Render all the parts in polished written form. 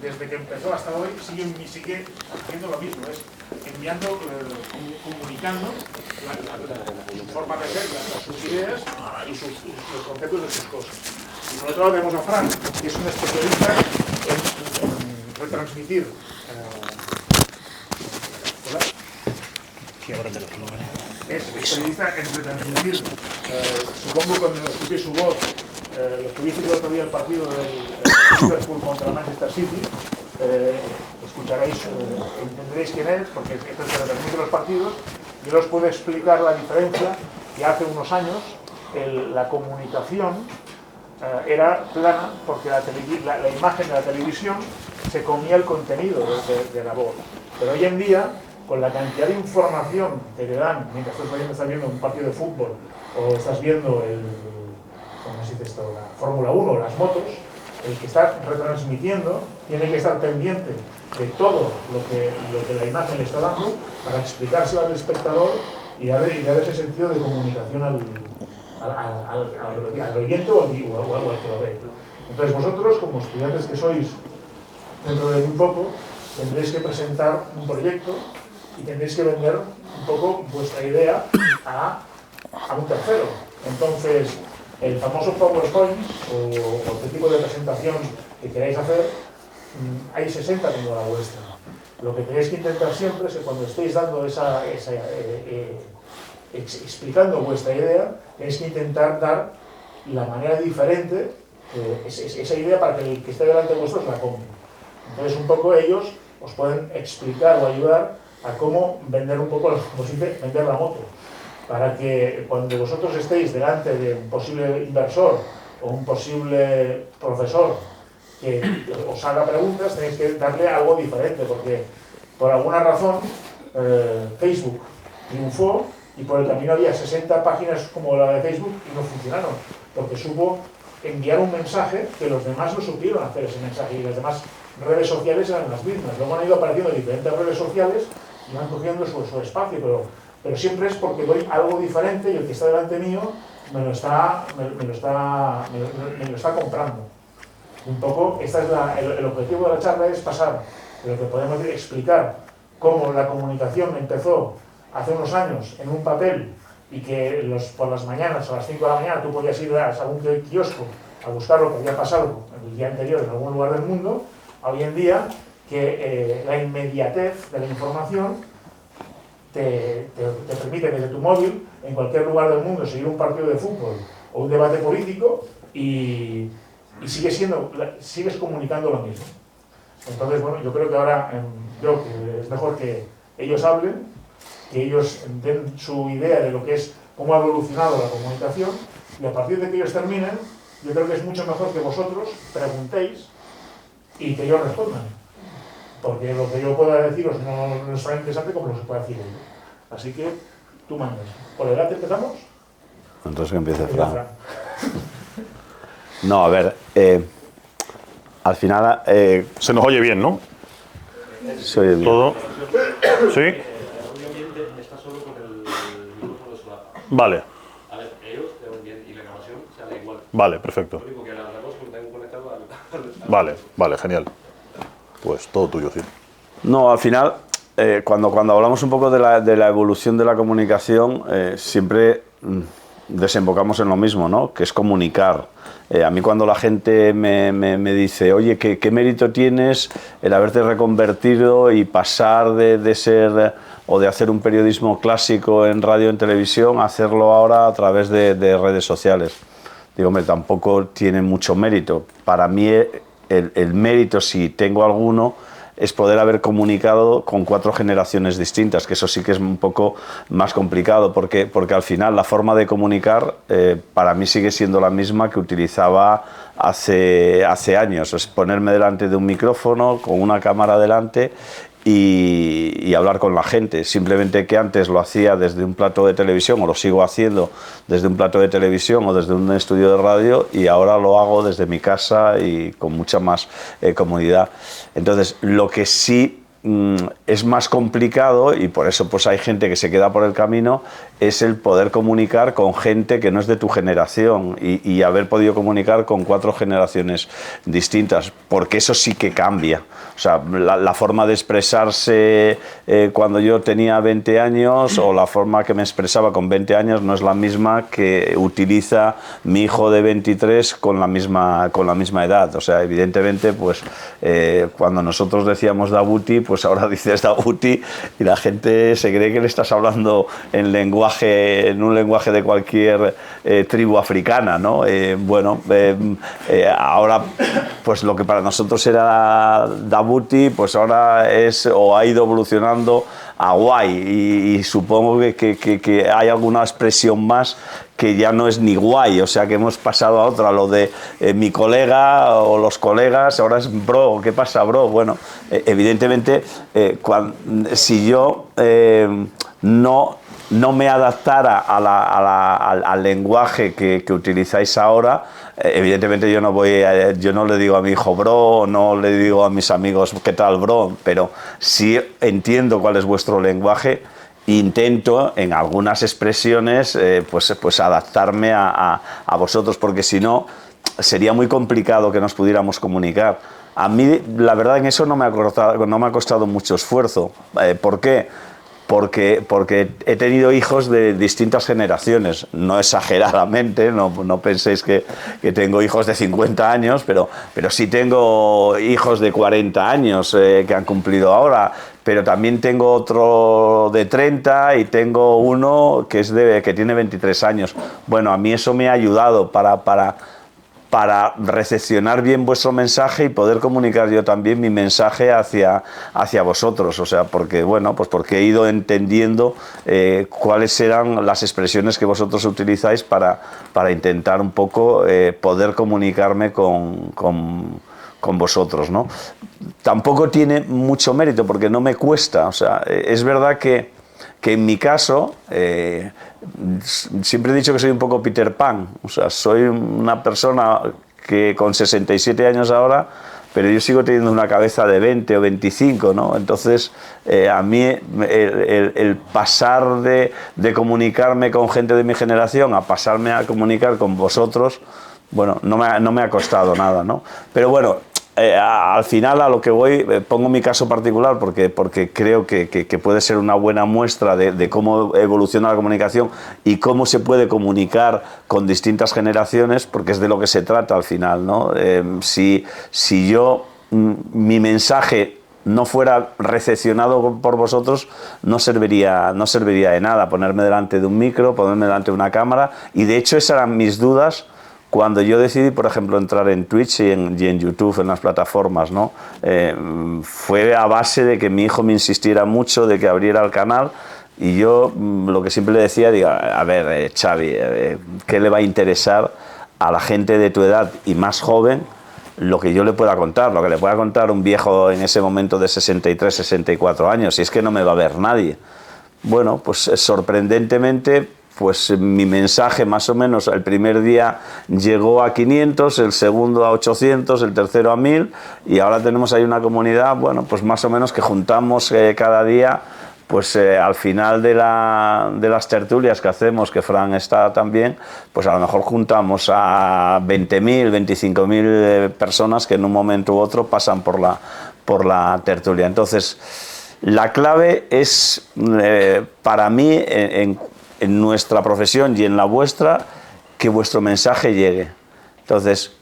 desde que empezó hasta hoy, sigue haciendo lo mismo, es enviando, comunicando su forma de ser, sus ideas y los conceptos de sus cosas. Y por otro lado tenemos a Fran, que es un especialista en retransmitir. ¿Hola? Sí, ahora te lo pongo. Es especialista en retransmitir, supongo cuando escuché su voz, lo que hubiese el otro día el partido del Liverpool contra el Manchester City, escucharéis, entenderéis quién es, porque esto es que retransmite los partidos, y os puedo explicar la diferencia que hace unos años la comunicación era plana, porque la imagen de la televisión se comía el contenido de la voz. Pero hoy en día, con la cantidad de información que te dan mientras estás viendo un partido de fútbol o estás viendo ¿cómo se dice esto? La Fórmula 1 o las motos, el que está retransmitiendo tiene que estar pendiente de todo lo que la imagen le está dando para explicárselo al espectador y dar ese sentido de comunicación al oyente o al que lo ve. Entonces vosotros, como estudiantes que sois, dentro de muy poco, tendréis que presentar un proyecto y tendréis que vender un poco vuestra idea a un tercero. Entonces, el famoso PowerPoint o este tipo de presentación que queráis hacer, hay 60 como la vuestra. Lo que tenéis que intentar siempre es que cuando estéis dando explicando vuestra idea, tenéis que intentar dar la manera diferente esa idea para que el que esté delante de vosotros la compre. Entonces, un poco ellos os pueden explicar o ayudar a cómo vender un poco, como se dice, vender la moto. Para que cuando vosotros estéis delante de un posible inversor o un posible profesor que os haga preguntas, tenéis que darle algo diferente, porque por alguna razón Facebook triunfó y por el camino había 60 páginas como la de Facebook y no funcionaron, porque supo enviar un mensaje que los demás no supieron hacer ese mensaje y las demás redes sociales eran las mismas. Luego han ido apareciendo diferentes redes sociales y van cogiendo su espacio, pero siempre es porque doy algo diferente y el que está delante mío me lo está comprando. Un poco, el objetivo de la charla es pasar de lo que podemos explicar cómo la comunicación empezó hace unos años en un papel y que por las mañanas, a las 5 de la mañana, tú podías ir a algún kiosco a buscar lo que había pasado el día anterior en algún lugar del mundo, a hoy en día que la inmediatez de la información te permite desde tu móvil, en cualquier lugar del mundo, seguir un partido de fútbol o un debate político y sigues comunicando lo mismo. Entonces, bueno, yo creo que ahora que es mejor que ellos hablen, que ellos den su idea de lo que es, cómo ha evolucionado la comunicación, y a partir de que ellos terminen, yo creo que es mucho mejor que vosotros preguntéis y que ellos respondan. Porque lo que yo pueda deciros no es tan interesante como lo que pueda decir ellos. Así que tú mandas. ¿Por el edad empezamos? Entonces que empiece Fran. No, a ver, al final... se nos oye bien, ¿no? Se oye bien. ¿Todo? ¿Sí? Vale. A ver, ellos te oyen bien y la grabación sale igual. Vale, perfecto. Lo único que la voz lo tengo conectado al... Vale, genial. Pues todo tuyo, sí. No, al final, cuando hablamos un poco de la evolución de la comunicación, siempre desembocamos en lo mismo, ¿no? Que es comunicar. A mí cuando la gente me dice, oye, ¿qué mérito tienes el haberte reconvertido y pasar de ser o de hacer un periodismo clásico en radio, en televisión, a hacerlo ahora a través de redes sociales? Digo, hombre, tampoco tiene mucho mérito. Para mí el mérito, si tengo alguno, es poder haber comunicado con 4 generaciones distintas, que eso sí que es un poco más complicado, porque al final la forma de comunicar para mí sigue siendo la misma que utilizaba hace años, es ponerme delante de un micrófono, con una cámara delante y hablar con la gente, simplemente que antes lo hacía desde un plato de televisión, o lo sigo haciendo desde un plato de televisión o desde un estudio de radio, y ahora lo hago desde mi casa y con mucha más comodidad. Entonces, lo que sí es más complicado, y por eso pues hay gente que se queda por el camino, es el poder comunicar con gente que no es de tu generación y haber podido comunicar con 4 generaciones distintas, porque eso sí que cambia. O sea, la forma de expresarse cuando yo tenía 20 años o la forma que me expresaba con 20 años no es la misma que utiliza mi hijo de 23 con la misma edad. O sea, evidentemente, pues cuando nosotros decíamos Dabuti, pues ahora dices Dabuti y la gente se cree que le estás hablando en un lenguaje de cualquier tribu africana, ¿no? Ahora, pues lo que para nosotros era Dabuti, pues ahora es o ha ido evolucionando a guay y supongo que hay alguna expresión más que ya no es ni guay, o sea que hemos pasado a otra, lo de mi colega o los colegas, ahora es bro, ¿qué pasa, bro? Bueno, evidentemente, si yo no me adaptara al lenguaje que utilizáis ahora, evidentemente yo no le digo a mi hijo bro, no le digo a mis amigos qué tal bro, pero sí entiendo cuál es vuestro lenguaje. Intento en algunas expresiones pues adaptarme a vosotros, porque si no sería muy complicado que nos pudiéramos comunicar. A mí la verdad en eso no me ha costado mucho esfuerzo. ¿Por qué? Porque he tenido hijos de distintas generaciones, no exageradamente, no penséis que tengo hijos de 50 años, pero sí tengo hijos de 40 años que han cumplido ahora, pero también tengo otro de 30 y tengo uno que tiene 23 años. Bueno, a mí eso me ha ayudado para recepcionar bien vuestro mensaje y poder comunicar yo también mi mensaje hacia vosotros, o sea, porque he ido entendiendo cuáles eran las expresiones que vosotros utilizáis para intentar un poco poder comunicarme con vosotros, ¿no? Tampoco tiene mucho mérito porque no me cuesta, o sea, es verdad que en mi caso, siempre he dicho que soy un poco Peter Pan, o sea, soy una persona que con 67 años ahora, pero yo sigo teniendo una cabeza de 20 o 25, ¿no? Entonces, a mí el pasar de comunicarme con gente de mi generación a pasarme a comunicar con vosotros, bueno, no me ha costado nada, ¿no? Pero bueno, al final a lo que voy, pongo mi caso particular porque creo que puede ser una buena muestra de cómo evoluciona la comunicación y cómo se puede comunicar con distintas generaciones, porque es de lo que se trata al final, ¿no? Si mi mensaje no fuera recepcionado por vosotros, no serviría de nada ponerme delante de un micro, ponerme delante de una cámara, y de hecho esas eran mis dudas cuando yo decidí, por ejemplo, entrar en Twitch y en YouTube, en las plataformas, ¿no? Fue a base de que mi hijo me insistiera mucho de que abriera el canal, y yo lo que siempre le decía, digo, a ver, Xavi, ¿qué le va a interesar a la gente de tu edad y más joven lo que yo le pueda contar? Lo que le pueda contar un viejo en ese momento de 63, 64 años, y es que no me va a ver nadie. Bueno, pues sorprendentemente, pues mi mensaje más o menos el primer día llegó a 500, el segundo a 800, el tercero a 1000, y ahora tenemos ahí una comunidad, bueno, pues más o menos que juntamos cada día, pues al final de las tertulias que hacemos, que Fran está también, pues a lo mejor juntamos a 20.000, 25.000 personas que en un momento u otro pasan por la tertulia. Entonces, la clave es, para mí, en nuestra profesión y en la vuestra, que vuestro mensaje llegue. Entonces,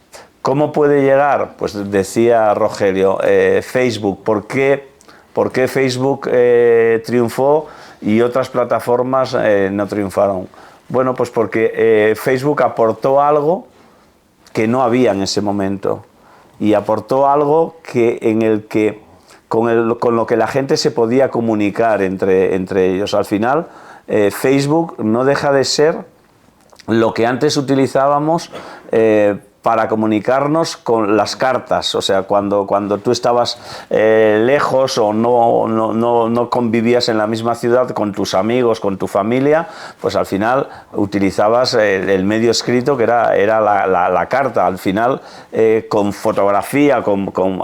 ¿cómo puede llegar? Pues decía Rogelio, Facebook. ¿Por qué Facebook triunfó y otras plataformas no triunfaron? Bueno, pues porque Facebook aportó algo que no había en ese momento, y aportó algo con lo que la gente se podía comunicar entre ellos. Al final, Facebook no deja de ser lo que antes utilizábamos para comunicarnos con las cartas, o sea, cuando tú estabas lejos o no convivías en la misma ciudad con tus amigos, con tu familia, pues al final utilizabas el medio escrito que era la carta, al final con fotografía,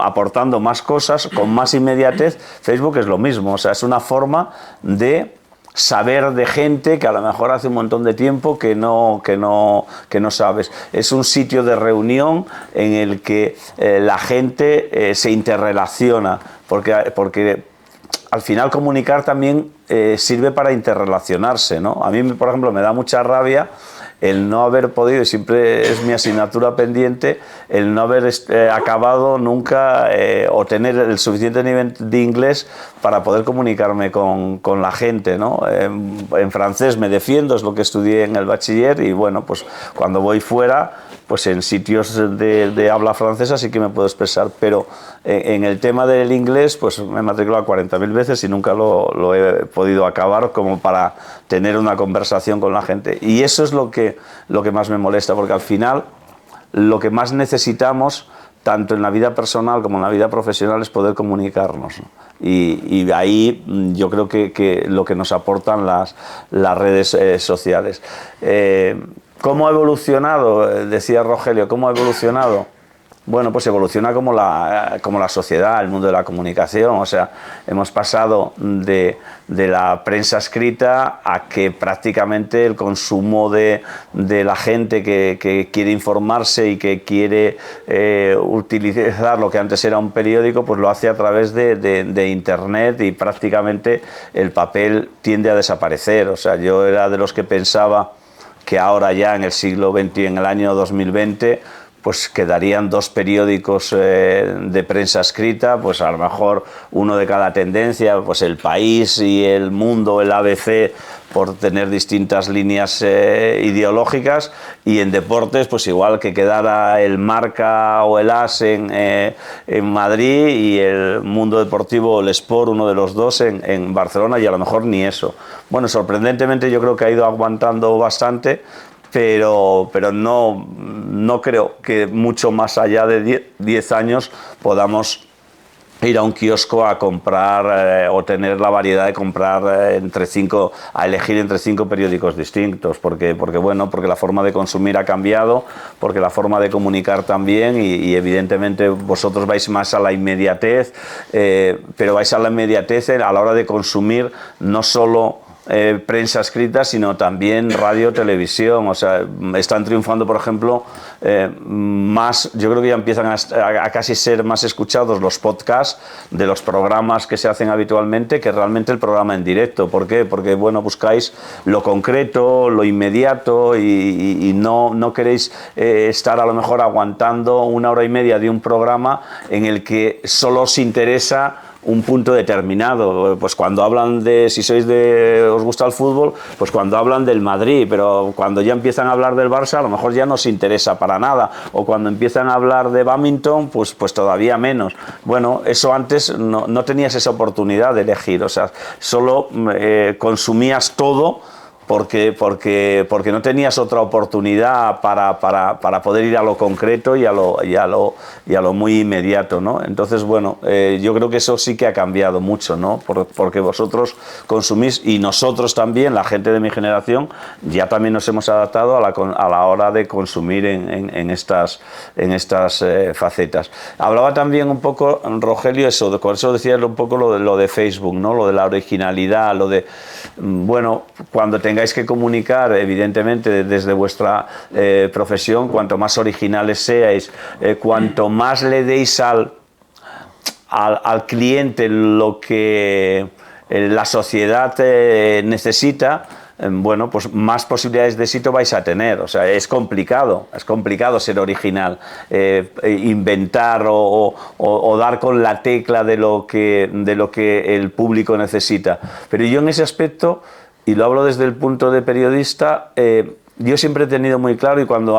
aportando más cosas, con más inmediatez. Facebook es lo mismo, o sea, es una forma de saber de gente que a lo mejor hace un montón de tiempo que no sabes. Es un sitio de reunión en el que la gente se interrelaciona, porque al final comunicar también sirve para interrelacionarse, ¿no? A mí, por ejemplo, me da mucha rabia el no haber podido, y siempre es mi asignatura pendiente, el no haber acabado nunca o tener el suficiente nivel de inglés para poder comunicarme con la gente, ¿no? En francés me defiendo, es lo que estudié en el bachiller, y bueno, pues cuando voy fuera, pues en sitios de habla francesa sí que me puedo expresar, pero en el tema del inglés, pues me he matriculado 40.000 veces y nunca lo he podido acabar como para tener una conversación con la gente. Y eso es lo que más me molesta, porque al final lo que más necesitamos, tanto en la vida personal como en la vida profesional, es poder comunicarnos, ¿no? Y ahí yo creo que lo que nos aportan las redes sociales. ¿Cómo ha evolucionado? Decía Rogelio, ¿cómo ha evolucionado? Bueno, pues evoluciona como la sociedad, el mundo de la comunicación. O sea, hemos pasado de la prensa escrita a que prácticamente el consumo de la gente que quiere informarse y que quiere utilizar lo que antes era un periódico, pues lo hace a través de Internet, y prácticamente el papel tiende a desaparecer. O sea, yo era de los que pensaba que ahora ya en el siglo XX, en el año 2020, pues quedarían 2 periódicos de prensa escrita, pues a lo mejor uno de cada tendencia, pues El País y El Mundo, el ABC, por tener distintas líneas ideológicas, y en deportes pues igual que quedara el Marca o el AS en Madrid y el Mundo Deportivo o el Sport, uno de los dos, en Barcelona, y a lo mejor ni eso. Bueno, sorprendentemente yo creo que ha ido aguantando bastante, pero no creo que mucho más allá de 10 años podamos ir a un kiosco a comprar o tener la variedad de comprar a elegir entre 5 periódicos distintos, porque la forma de consumir ha cambiado, porque la forma de comunicar también, y evidentemente vosotros vais más a la inmediatez, pero vais a la inmediatez a la hora de consumir no solo prensa escrita, sino también radio, televisión. O sea, están triunfando, por ejemplo, yo creo que ya empiezan a casi ser más escuchados los podcasts de los programas que se hacen habitualmente que realmente el programa en directo. ¿Por qué? Porque, bueno, buscáis lo concreto, lo inmediato, y no queréis estar a lo mejor aguantando 1 hora y media de un programa en el que solo os interesa un punto determinado. Pues cuando hablan os gusta el fútbol, pues cuando hablan del Madrid, pero cuando ya empiezan a hablar del Barça, a lo mejor ya no os interesa para nada, o cuando empiezan a hablar de badminton, pues todavía menos. Bueno, eso antes no tenías esa oportunidad de elegir, o sea, solo consumías todo, porque no tenías otra oportunidad para poder ir a lo concreto y a lo muy inmediato, ¿no? Entonces, bueno, yo creo que eso sí que ha cambiado mucho, ¿no? Porque vosotros consumís, y nosotros también, la gente de mi generación, ya también nos hemos adaptado a la hora de consumir en estas facetas. Hablaba también un poco, Rogelio, con eso decía un poco lo de Facebook, ¿no? Lo de la originalidad, lo de, bueno, cuando tengáis que comunicar, evidentemente, desde vuestra profesión, cuanto más originales seáis, cuanto más le deis al cliente lo que la sociedad necesita, bueno, pues más posibilidades de éxito vais a tener. O sea, es complicado ser original, inventar o dar con la tecla de lo que el público necesita. Pero yo en ese aspecto, y lo hablo desde el punto de periodista, yo siempre he tenido muy claro, y cuando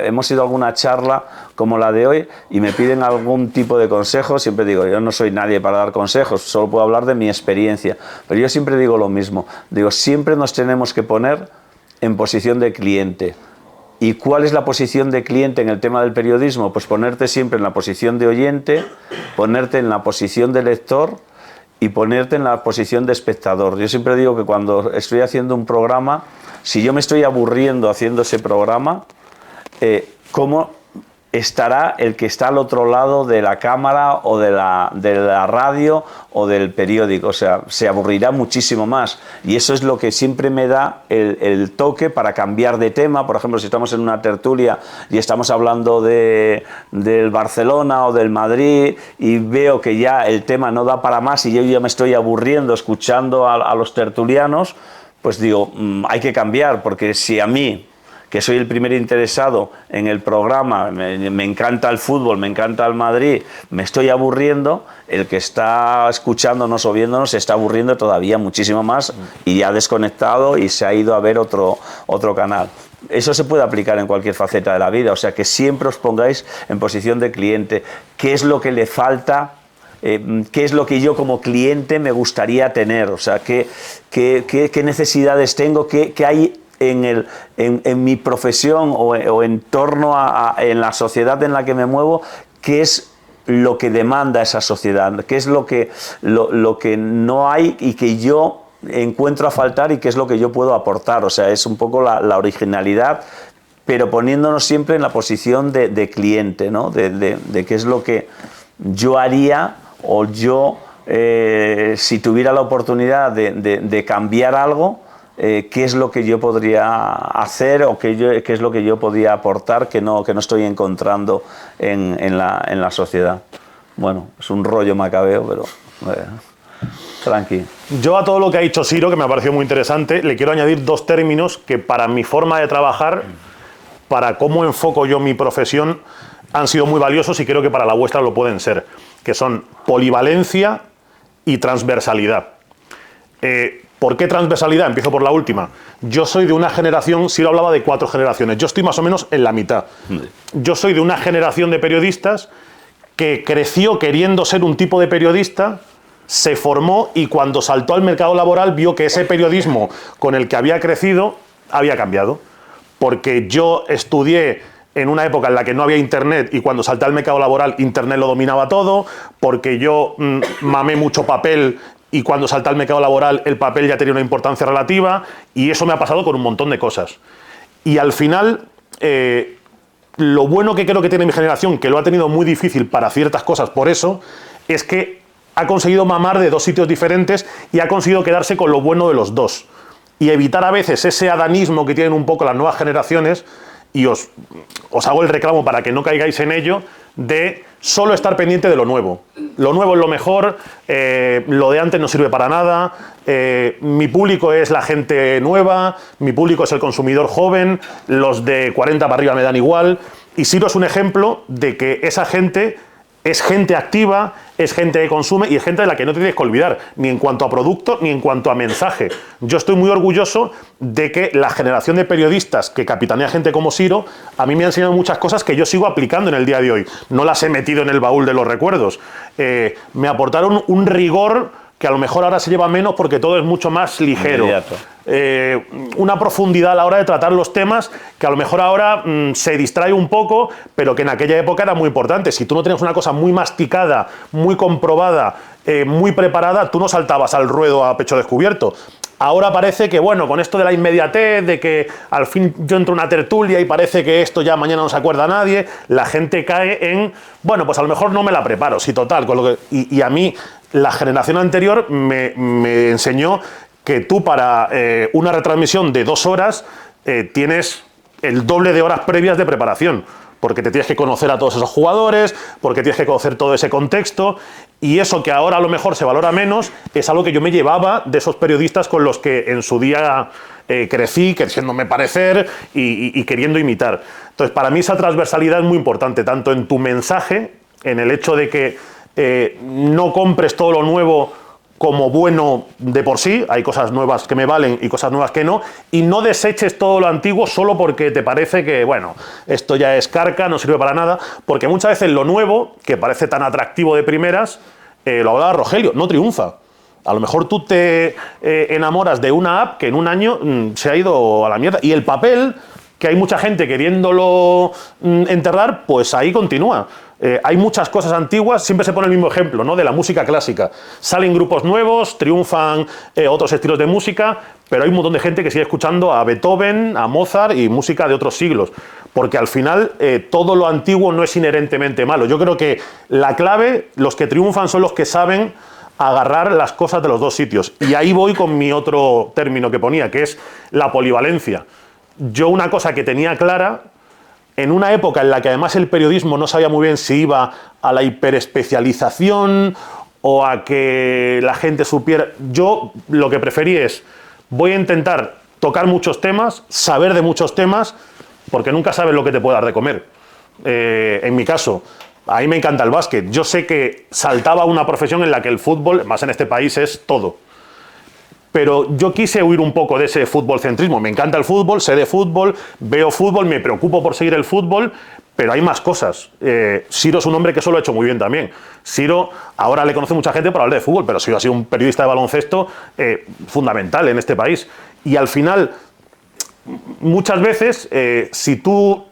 hemos ido a alguna charla como la de hoy y me piden algún tipo de consejo, siempre digo, yo no soy nadie para dar consejos, solo puedo hablar de mi experiencia, pero yo siempre digo lo mismo, digo, siempre nos tenemos que poner en posición de cliente, ¿Y cuál es la posición de cliente en el tema del periodismo? Pues ponerte siempre en la posición de oyente, ponerte en la posición de lector y ponerte en la posición de espectador. Yo siempre digo que cuando estoy haciendo un programa, si yo me estoy aburriendo haciendo ese programa, ¿cómo estará el que está al otro lado de la cámara o de la radio o del periódico? O sea, se aburrirá muchísimo más. Y eso es lo que siempre me da el toque para cambiar de tema. Por ejemplo, si estamos en una tertulia y estamos hablando del Barcelona o del Madrid y veo que ya el tema no da para más y yo ya me estoy aburriendo escuchando a los tertulianos, pues digo, hay que cambiar, porque si a mí, que soy el primer interesado en el programa, me encanta el fútbol, me encanta el Madrid, me estoy aburriendo, el que está escuchándonos o viéndonos se está aburriendo todavía muchísimo más y ya ha desconectado y se ha ido a ver otro canal. Eso se puede aplicar en cualquier faceta de la vida, o sea que siempre os pongáis en posición de cliente. ¿Qué es lo que le falta? ¿Qué es lo que yo como cliente me gustaría tener? O sea, ¿qué necesidades tengo? ¿Qué hay en mi profesión o en torno en la sociedad en la que me muevo? ¿Qué es lo que demanda esa sociedad? ¿Qué es lo que no hay y que yo encuentro a faltar y qué es lo que yo puedo aportar? O sea, es un poco la originalidad, pero poniéndonos siempre en la posición de cliente, ¿no? De qué es lo que yo haría, o yo, si tuviera la oportunidad de cambiar algo, qué es lo que yo podría hacer o qué es lo que yo podía aportar que no estoy encontrando en la sociedad. Bueno, es un rollo macabeo, pero tranqui. Yo a todo lo que ha dicho Siro, que me ha parecido muy interesante, le quiero añadir dos términos que para mi forma de trabajar, para cómo enfoco yo mi profesión, han sido muy valiosos y creo que para la vuestra lo pueden ser, que son polivalencia y transversalidad. ¿Por qué transversalidad? Empiezo por la última. Yo soy de una generación, Siro hablaba de 4 generaciones, yo estoy más o menos en la mitad. Yo soy de una generación de periodistas que creció queriendo ser un tipo de periodista, se formó y cuando saltó al mercado laboral vio que ese periodismo con el que había crecido había cambiado. Porque yo estudié en una época en la que no había internet y cuando salté al mercado laboral internet lo dominaba todo, porque yo mamé mucho papel y cuando salté al mercado laboral el papel ya tenía una importancia relativa, y eso me ha pasado con un montón de cosas. Y al final, lo bueno que creo que tiene mi generación, que lo ha tenido muy difícil para ciertas cosas por eso, es que ha conseguido mamar de 2 sitios diferentes y ha conseguido quedarse con lo bueno de los 2. Y evitar a veces ese adanismo que tienen un poco las nuevas generaciones, y os hago el reclamo para que no caigáis en ello, de solo estar pendiente de lo nuevo. Lo nuevo es lo mejor, lo de antes no sirve para nada, mi público es la gente nueva, mi público es el consumidor joven, los de 40 para arriba me dan igual, y Siro es un ejemplo de que esa gente es gente activa, es gente que consume y es gente de la que no te tienes que olvidar, ni en cuanto a producto ni en cuanto a mensaje. Yo estoy muy orgulloso de que la generación de periodistas que capitanea gente como Siro, a mí me ha enseñado muchas cosas que yo sigo aplicando en el día de hoy. No las he metido en el baúl de los recuerdos. Me aportaron un rigor que a lo mejor ahora se lleva menos porque todo es mucho más ligero. Una profundidad a la hora de tratar los temas que a lo mejor ahora se distrae un poco, pero que en aquella época era muy importante. Si tú no tenías una cosa muy masticada, muy comprobada, muy preparada, tú no saltabas al ruedo a pecho descubierto. Ahora parece que, bueno, con esto de la inmediatez, de que al fin yo entro a una tertulia y parece que esto ya mañana no se acuerda a nadie, la gente cae en, bueno, pues a lo mejor no me la preparo, sí, total. Con lo que, y a mí, la generación anterior me enseñó que tú para una retransmisión de 2 horas tienes el doble de horas previas de preparación, porque te tienes que conocer a todos esos jugadores, porque tienes que conocer todo ese contexto, y eso que ahora a lo mejor se valora menos, es algo que yo me llevaba de esos periodistas con los que en su día crecí, queriéndome parecer y queriendo imitar. Entonces, para mí esa transversalidad es muy importante, tanto en tu mensaje, en el hecho de que no compres todo lo nuevo como bueno de por sí, hay cosas nuevas que me valen y cosas nuevas que no, y no deseches todo lo antiguo solo porque te parece que, bueno, esto ya es carca, no sirve para nada, porque muchas veces lo nuevo, que parece tan atractivo de primeras, lo hablaba Rogelio, no triunfa. A lo mejor tú te enamoras de una app que en un año se ha ido a la mierda, y el papel, que hay mucha gente queriéndolo enterrar, pues ahí continúa. Hay muchas cosas antiguas, siempre se pone el mismo ejemplo, ¿no? De la música clásica. Salen grupos nuevos, triunfan otros estilos de música, pero hay un montón de gente que sigue escuchando a Beethoven, a Mozart y música de otros siglos. Porque al final todo lo antiguo no es inherentemente malo. Yo creo que la clave, los que triunfan son los que saben agarrar las cosas de los dos sitios. Y ahí voy con mi otro término que ponía, que es la polivalencia. Yo una cosa que tenía clara, en una época en la que además el periodismo no sabía muy bien si iba a la hiperespecialización o a que la gente supiera, yo lo que preferí es, voy a intentar tocar muchos temas, saber de muchos temas, porque nunca sabes lo que te puede dar de comer. En mi caso, a mí me encanta el básquet. Yo sé que saltaba una profesión en la que el fútbol, más en este país, es todo. Pero yo quise huir un poco de ese fútbol centrismo. Me encanta el fútbol, sé de fútbol, veo fútbol, me preocupo por seguir el fútbol, pero hay más cosas. Siro es un hombre que eso lo ha hecho muy bien también. Siro, ahora le conoce mucha gente por hablar de fútbol, pero Siro ha sido un periodista de baloncesto fundamental en este país. Y al final, muchas veces, si tú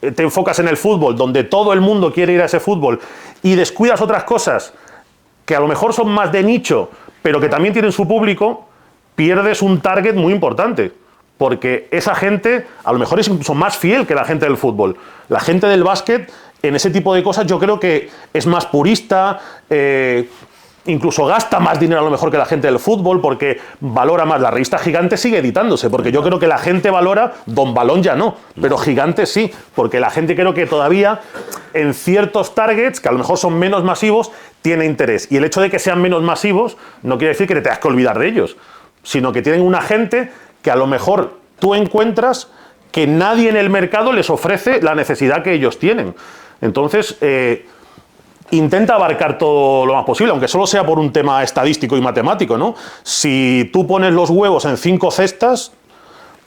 te enfocas en el fútbol, donde todo el mundo quiere ir a ese fútbol, y descuidas otras cosas que a lo mejor son más de nicho, pero que también tienen su público, pierdes un target muy importante, porque esa gente a lo mejor es incluso más fiel que la gente del fútbol. La gente del básquet, en ese tipo de cosas, yo creo que es más purista, incluso gasta más dinero a lo mejor que la gente del fútbol, porque valora más. La revista Gigante sigue editándose, porque yo creo que la gente valora, Don Balón ya no, pero Gigante sí, porque la gente creo que todavía en ciertos targets, que a lo mejor son menos masivos, tiene interés. Y el hecho de que sean menos masivos no quiere decir que te tengas que olvidar de ellos, sino que tienen una gente que a lo mejor tú encuentras que nadie en el mercado les ofrece la necesidad que ellos tienen. Entonces, intenta abarcar todo lo más posible, aunque solo sea por un tema estadístico y matemático, ¿no? Si tú pones los huevos en 5 cestas,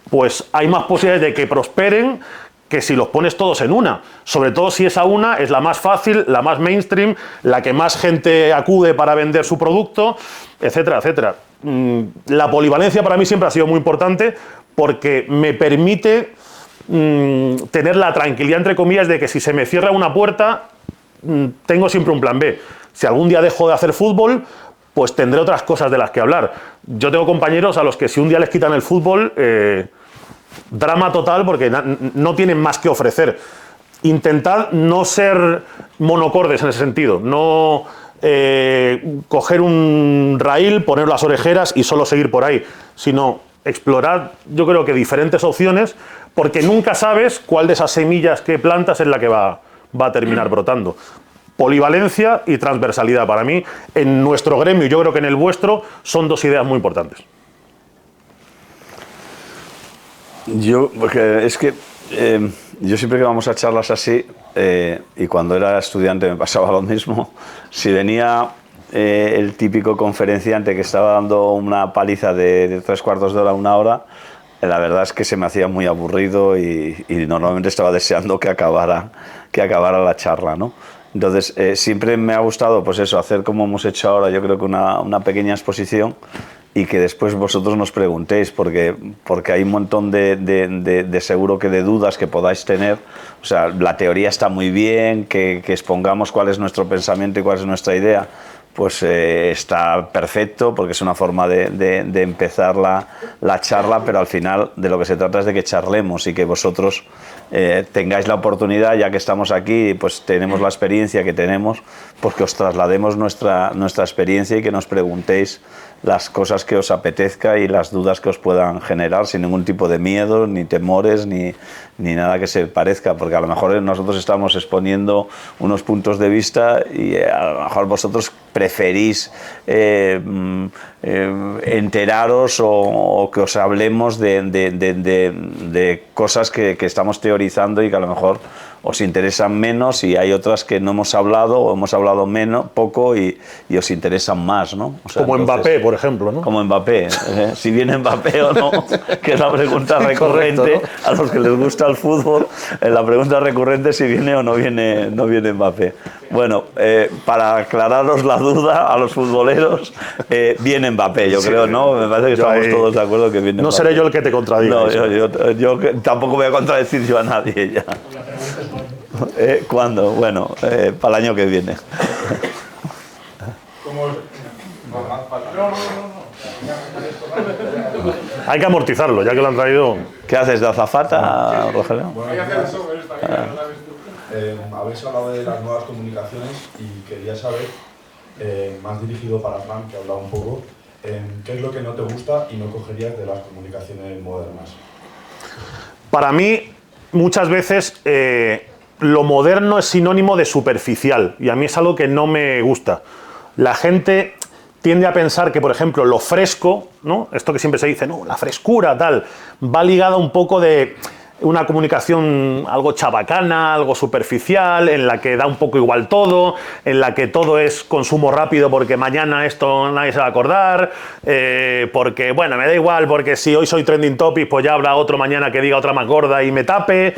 pues hay más posibilidades de que prosperen que si los pones todos en una. Sobre todo si esa una es la más fácil, la más mainstream, la que más gente acude para vender su producto, etcétera, etcétera. La polivalencia para mí siempre ha sido muy importante porque me permite tener la tranquilidad, entre comillas, de que si se me cierra una puerta, tengo siempre un plan B. Si algún día dejo de hacer fútbol, pues tendré otras cosas de las que hablar. Yo tengo compañeros a los que si un día les quitan el fútbol, drama total porque no tienen más que ofrecer. Intentad no ser monocordes en ese sentido, no coger un raíl, poner las orejeras y solo seguir por ahí, sino explorar, yo creo que diferentes opciones, porque nunca sabes cuál de esas semillas que plantas es la que va a terminar brotando. Polivalencia y transversalidad para mí, en nuestro gremio y yo creo que en el vuestro, son dos ideas muy importantes. Porque es que yo siempre que vamos a charlas así, y cuando era estudiante me pasaba lo mismo, si venía el típico conferenciante que estaba dando una paliza de 3/4 de hora a 1 hora, la verdad es que se me hacía muy aburrido y normalmente estaba deseando que acabara la charla, ¿no? Entonces, siempre me ha gustado, pues eso, hacer como hemos hecho ahora, yo creo que una pequeña exposición y que después vosotros nos preguntéis, porque hay un montón de seguro que de dudas que podáis tener. O sea, la teoría está muy bien, que expongamos cuál es nuestro pensamiento y cuál es nuestra idea, pues está perfecto, porque es una forma de empezar la charla, pero al final de lo que se trata es de que charlemos y que vosotros tengáis la oportunidad, ya que estamos aquí, pues tenemos la experiencia que tenemos, pues que os traslademos nuestra experiencia y que nos preguntéis las cosas que os apetezca y las dudas que os puedan generar sin ningún tipo de miedo, ni temores, ni nada que se parezca, porque a lo mejor nosotros estamos exponiendo unos puntos de vista y a lo mejor vosotros preferís enteraros o que os hablemos de cosas que estamos teorizando y que a lo mejor os interesan menos y hay otras que no hemos hablado o hemos hablado menos, poco y os interesan más, ¿no? O sea, como entonces, Mbappé, por ejemplo, ¿no? Como Mbappé, si viene Mbappé o no, que es la pregunta recurrente. Correcto, ¿no? A los que les gusta el fútbol, la pregunta recurrente es si viene o no viene Mbappé. Bueno, para aclararos la duda a los futboleros, viene Mbappé, yo creo, ¿no? Me parece que estamos todos de acuerdo que viene Mbappé. No seré yo el que te contradiga. No, yo tampoco voy a contradecir yo a nadie ya. ¿Cuándo? Bueno, para el año que viene. Hay que amortizarlo, ya que lo han traído. ¿Qué haces de azafata, Rogelio? Habéis hablado de las nuevas comunicaciones y quería saber, más dirigido para Fran, que ha hablado un poco, ¿qué es lo que no te gusta y no cogerías de las comunicaciones modernas? Para mí, muchas veces, lo moderno es sinónimo de superficial y a mí es algo que no me gusta. La gente tiende a pensar que, por ejemplo, lo fresco, ¿no? Esto que siempre se dice, no, la frescura, tal, va ligada un poco de una comunicación algo chabacana, algo superficial, en la que da un poco igual todo, en la que todo es consumo rápido porque mañana esto nadie se va a acordar, porque, bueno, me da igual, porque si hoy soy trending topic, pues ya habrá otro mañana que diga otra más gorda y me tape.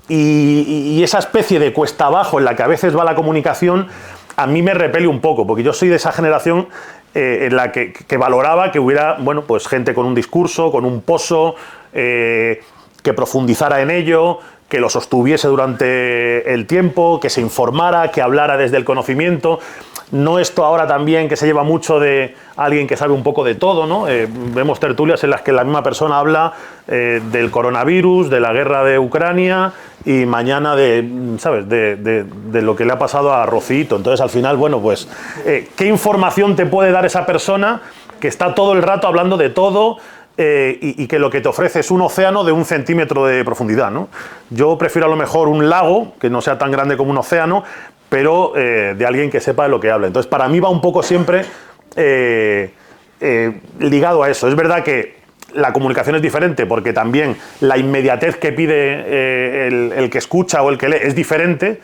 Y esa especie de cuesta abajo en la que a veces va la comunicación, a mí me repele un poco, porque yo soy de esa generación en la que valoraba que hubiera, bueno, pues gente con un discurso, con un pozo, que profundizara en ello, que lo sostuviese durante el tiempo, que se informara, que hablara desde el conocimiento. No esto ahora también que se lleva mucho de alguien que sabe un poco de todo, ¿no? Vemos tertulias en las que la misma persona habla del coronavirus, de la guerra de Ucrania y mañana ¿sabes? De lo que le ha pasado a Rocito. Entonces, al final, bueno, pues, ¿qué información te puede dar esa persona que está todo el rato hablando de todo? Y que lo que te ofrece es un océano de 1 centímetro de profundidad, ¿no? Yo prefiero a lo mejor un lago, que no sea tan grande como un océano, pero de alguien que sepa de lo que habla. Entonces, para mí va un poco siempre ligado a eso. Es verdad que la comunicación es diferente, porque también la inmediatez que pide el que escucha o el que lee es diferente,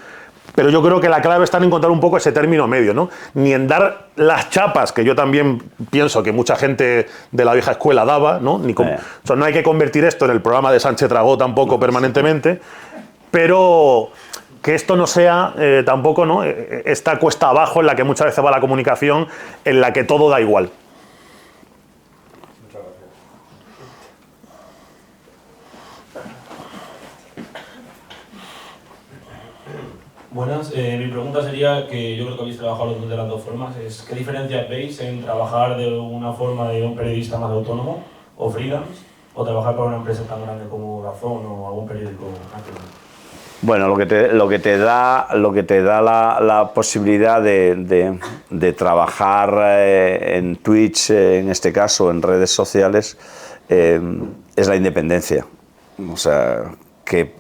pero yo creo que la clave está en encontrar un poco ese término medio, ¿no? Ni en dar las chapas, que yo también pienso que mucha gente de la vieja escuela daba, ¿no? O sea, no hay que convertir esto en el programa de Sánchez Dragó tampoco permanentemente, pero que esto no sea tampoco, ¿no? Esta cuesta abajo en la que muchas veces va la comunicación, en la que todo da igual. Buenas, mi pregunta sería, que yo creo que habéis trabajado de las dos formas, es ¿qué diferencia veis en trabajar de una forma de un periodista más autónomo o freelance o trabajar para una empresa tan grande como Razón o algún periódico nacional? Bueno, lo que te da la posibilidad de trabajar en Twitch, en este caso, en redes sociales, es la independencia. O sea, que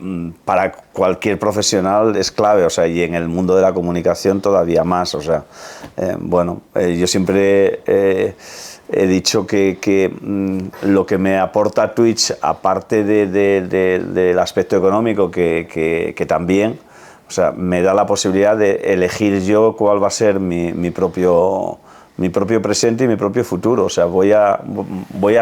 para cualquier profesional es clave, o sea, y en el mundo de la comunicación todavía más, o sea, yo siempre he dicho que lo que me aporta Twitch, aparte del aspecto económico, que también, o sea, me da la posibilidad de elegir yo cuál va a ser mi propio presente y mi propio futuro. O sea, voy a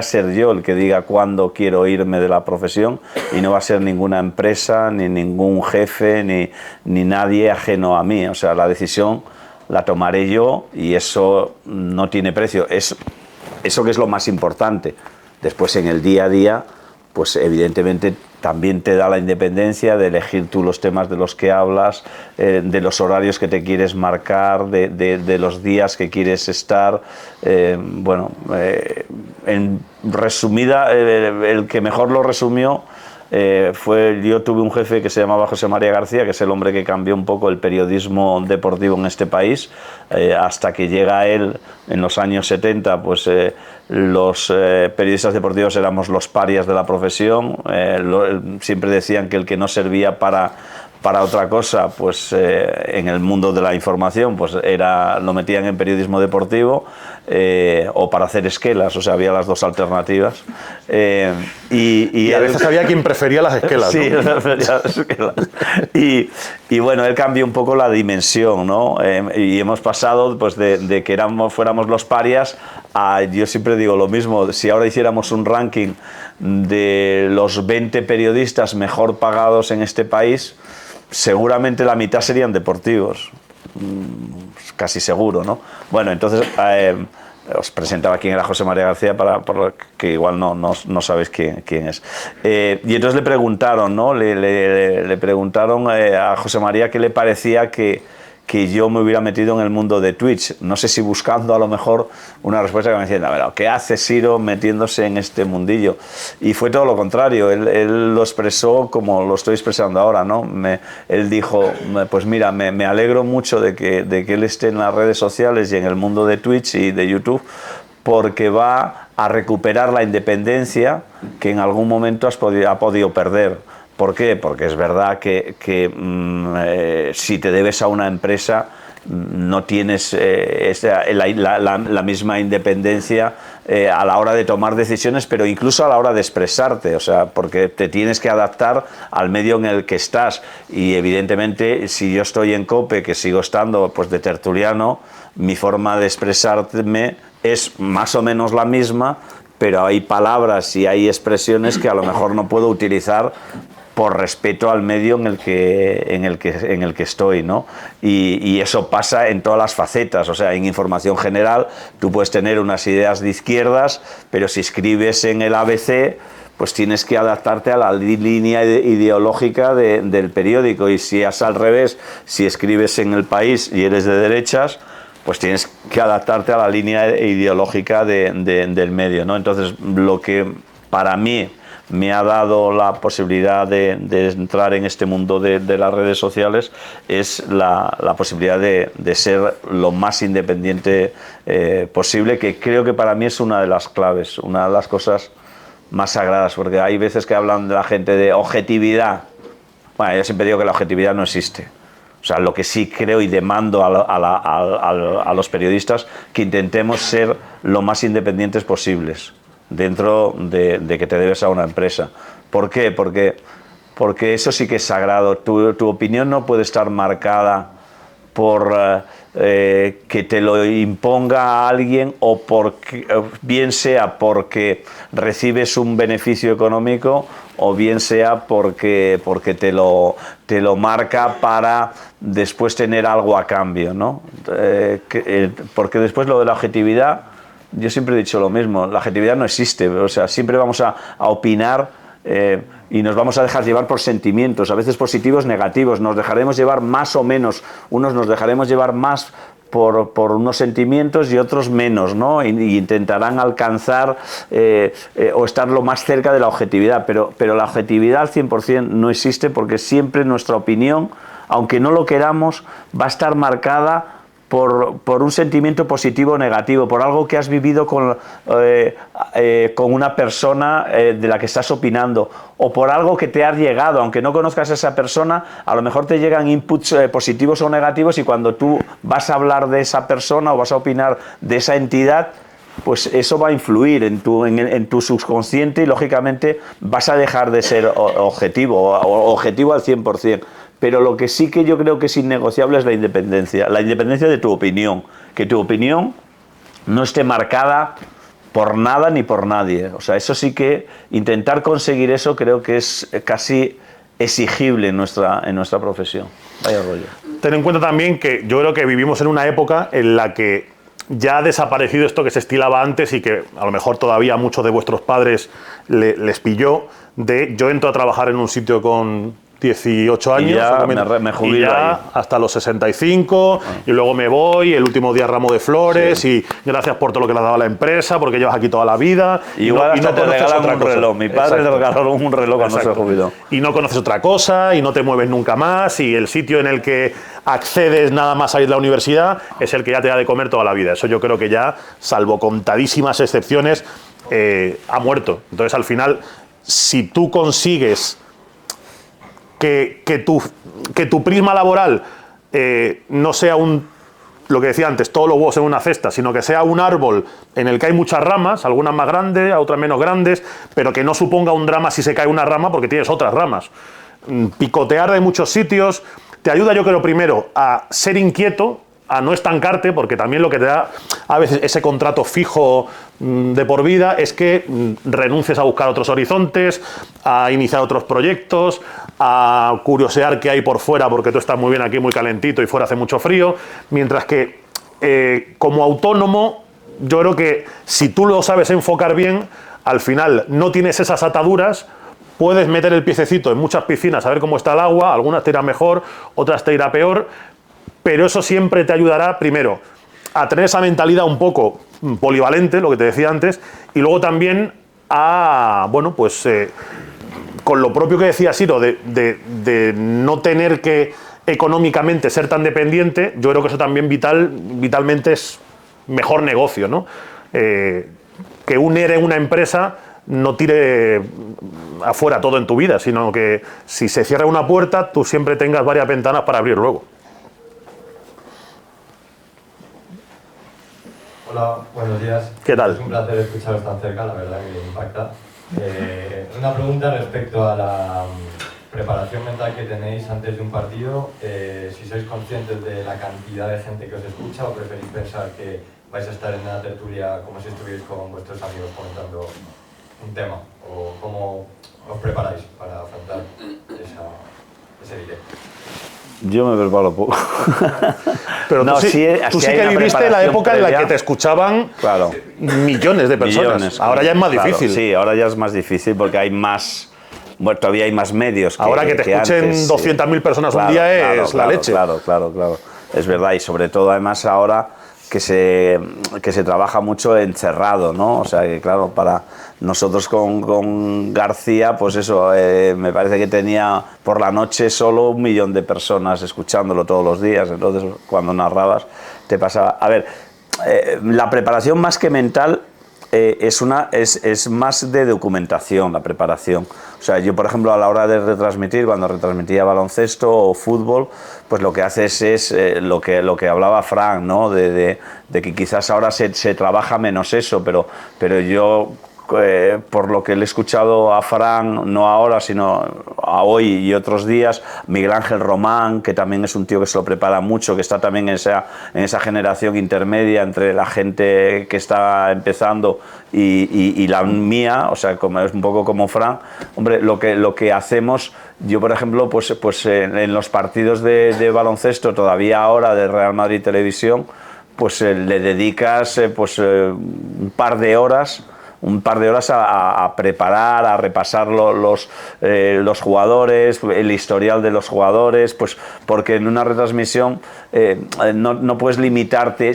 ser yo el que diga cuándo quiero irme de la profesión, y no va a ser ninguna empresa, ni ningún jefe, ni nadie ajeno a mí. O sea, la decisión la tomaré yo y eso no tiene precio. Eso que es lo más importante. Después, en el día a día, pues evidentemente también te da la independencia de elegir tú los temas de los que hablas, de los horarios que te quieres marcar, de los días que quieres estar. En resumida, el que mejor lo resumió yo tuve un jefe que se llamaba José María García, que es el hombre que cambió un poco el periodismo deportivo en este país, hasta que llega él en los años 70, pues los periodistas deportivos éramos los parias de la profesión. Siempre decían que el que no servía para para otra cosa, pues en el mundo de la información, pues lo metían en periodismo deportivo o para hacer esquelas, o sea, había las dos alternativas. Y a veces había quien prefería las esquelas, sí, ¿no? prefería las esquelas. Y bueno, él cambió un poco la dimensión, ¿no? Y hemos pasado pues de que fuéramos los parias a, yo siempre digo lo mismo, si ahora hiciéramos un ranking de los 20 periodistas mejor pagados en este país, seguramente la mitad serían deportivos, casi seguro, ¿no? Bueno, entonces os presentaba quién era José María García, por que igual no sabéis quién es. Y entonces le preguntaron, ¿no? Le preguntaron a José María qué le parecía que yo me hubiera metido en el mundo de Twitch. No sé si buscando a lo mejor una respuesta que me decían, a ver, ¿qué hace Siro metiéndose en este mundillo? Y fue todo lo contrario, él lo expresó como lo estoy expresando ahora, ¿no? Él dijo, pues mira, me alegro mucho de que él esté en las redes sociales y en el mundo de Twitch y de YouTube, porque va a recuperar la independencia que en algún momento ha podido perder. ¿Por qué? Porque es verdad que si te debes a una empresa no tienes la misma independencia a la hora de tomar decisiones, pero incluso a la hora de expresarte, o sea, porque te tienes que adaptar al medio en el que estás. Y evidentemente, si yo estoy en COPE, que sigo estando pues de tertuliano, mi forma de expresarme es más o menos la misma, pero hay palabras y hay expresiones que a lo mejor no puedo utilizar por respeto al medio en el que estoy, ¿no? Y eso pasa en todas las facetas, o sea, en información general tú puedes tener unas ideas de izquierdas, pero si escribes en el ABC, pues tienes que adaptarte a la línea ideológica del periódico, y si es al revés, si escribes en El País y eres de derechas, pues tienes que adaptarte a la línea ideológica del medio, ¿no? Entonces, lo que para mí me ha dado la posibilidad de entrar en este mundo de las redes sociales es la posibilidad de ser lo más independiente posible, que creo que para mí es una de las claves, una de las cosas más sagradas, porque hay veces que hablan de la gente de objetividad. Bueno, yo siempre digo que la objetividad no existe. O sea, lo que sí creo y demando a los periodistas, que intentemos ser lo más independientes posibles dentro de que te debes a una empresa. ¿Por qué? Porque eso sí que es sagrado. Tu opinión no puede estar marcada por que te lo imponga alguien, o bien sea porque recibes un beneficio económico, o bien sea porque te lo marca para después tener algo a cambio, ¿no? Porque después lo de la objetividad, yo siempre he dicho lo mismo, la objetividad no existe, o sea, siempre vamos a opinar y nos vamos a dejar llevar por sentimientos, a veces positivos, negativos, nos dejaremos llevar más o menos, unos nos dejaremos llevar más por unos sentimientos y otros menos, ¿no? Y intentarán alcanzar o estar lo más cerca de la objetividad, pero la objetividad al 100% no existe, porque siempre nuestra opinión, aunque no lo queramos, va a estar marcada por un sentimiento positivo o negativo, por algo que has vivido con una persona de la que estás opinando, o por algo que te ha llegado, aunque no conozcas a esa persona, a lo mejor te llegan inputs positivos o negativos, y cuando tú vas a hablar de esa persona o vas a opinar de esa entidad, pues eso va a influir en tu subconsciente, y lógicamente vas a dejar de ser objetivo al 100%. Pero lo que sí que yo creo que es innegociable es la independencia de tu opinión, que tu opinión no esté marcada por nada ni por nadie. O sea, eso sí que intentar conseguir eso creo que es casi exigible en nuestra profesión. Vaya rollo. Ten en cuenta también que yo creo que vivimos en una época en la que ya ha desaparecido esto que se estilaba antes, y que a lo mejor todavía a muchos de vuestros padres les pilló, de yo entro a trabajar en un sitio con 18 años, y ya me jubilo, y ya ahí hasta los 65, y luego me voy, el último día ramo de flores, sí, y gracias por todo lo que le ha dado a la empresa, porque llevas aquí toda la vida. Igual hasta te regalan un reloj. Mi padre le regaló un reloj cuando se jubiló. Y no conoces otra cosa, y no te mueves nunca más, y el sitio en el que accedes nada más a ir a la universidad es el que ya te da de comer toda la vida. Eso yo creo que ya, salvo contadísimas excepciones, ha muerto. Entonces, al final, si tú consigues que tu prisma laboral no sea lo que decía antes, todos los huevos en una cesta, sino que sea un árbol en el que hay muchas ramas, algunas más grandes, otras menos grandes, pero que no suponga un drama si se cae una rama porque tienes otras ramas. Picotear de muchos sitios te ayuda, yo creo, primero a ser inquieto, a no estancarte, porque también lo que te da a veces ese contrato fijo de por vida es que renuncies a buscar otros horizontes, a iniciar otros proyectos, a curiosear qué hay por fuera, porque tú estás muy bien aquí, muy calentito, y fuera hace mucho frío, mientras que como autónomo, yo creo que si tú lo sabes enfocar bien, al final no tienes esas ataduras, puedes meter el piececito en muchas piscinas a ver cómo está el agua, algunas te irá mejor, otras te irá peor, pero eso siempre te ayudará, primero, a tener esa mentalidad un poco polivalente, lo que te decía antes, y luego también a, bueno, pues con lo propio que decía Siro, de no tener que económicamente ser tan dependiente, yo creo que eso también vitalmente es mejor negocio, ¿no? Que un ERE en una empresa no tire afuera todo en tu vida, sino que si se cierra una puerta, tú siempre tengas varias ventanas para abrir luego. Hola, buenos días. ¿Qué tal? Es un placer escucharos tan cerca, la verdad que impacta. Una pregunta respecto a la preparación mental que tenéis antes de un partido. Si sois conscientes de la cantidad de gente que os escucha o preferís pensar que vais a estar en una tertulia como si estuvierais con vuestros amigos comentando un tema, o cómo os preparáis para afrontar ese directo. Yo me preparo poco. Pero no, tú sí que viviste la época en la que te escuchaban millones de personas. Millones, ahora ya es más difícil. Sí, ahora ya es más difícil porque hay más... Bueno, todavía hay más medios que ahora que te escuchen 200.000 personas un día es la leche. Claro. Es verdad, y sobre todo además ahora que se trabaja mucho encerrado, ¿no? O sea que claro, para nosotros con García, pues eso, me parece que tenía por la noche solo 1 millón de personas escuchándolo todos los días, entonces cuando narrabas te pasaba... A ver, la preparación más que mental es más de documentación, la preparación. O sea, yo por ejemplo a la hora de retransmitir, cuando retransmitía baloncesto o fútbol, pues lo que haces es lo que hablaba Fran, ¿no? De que quizás ahora se trabaja menos eso, pero yo... por lo que le he escuchado a Fran, no ahora, sino a hoy y otros días, Miguel Ángel Román, que también es un tío que se lo prepara mucho, que está también en esa generación intermedia entre la gente que está empezando y la mía, o sea, es un poco como Fran. Hombre, lo que hacemos, yo por ejemplo, pues en los partidos de baloncesto, todavía ahora de Real Madrid Televisión, pues le dedicas un par de horas a preparar, a repasar los jugadores, el historial de los jugadores, pues porque en una retransmisión no puedes limitarte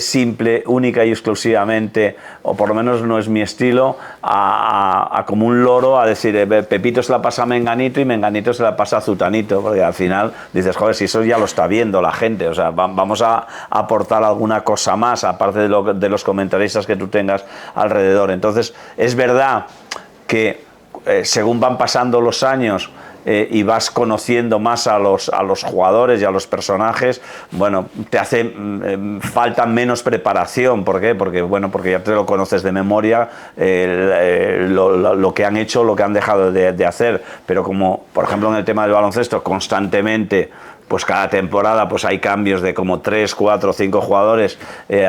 única y exclusivamente, o por lo menos no es mi estilo, a como un loro a decir Pepito se la pasa a Menganito y Menganito se la pasa a Zutanito, porque al final dices, joder, si eso ya lo está viendo la gente, o sea, vamos a aportar alguna cosa más, aparte de los comentaristas que tú tengas alrededor. Entonces, es verdad que según van pasando los años y vas conociendo más a los jugadores y a los personajes, bueno, te hace falta menos preparación. ¿Por qué? Porque ya te lo conoces de memoria, lo que han hecho, lo que han dejado de hacer. Pero como, por ejemplo, en el tema del baloncesto, constantemente, pues cada temporada pues hay cambios de como 3, 4, 5 jugadores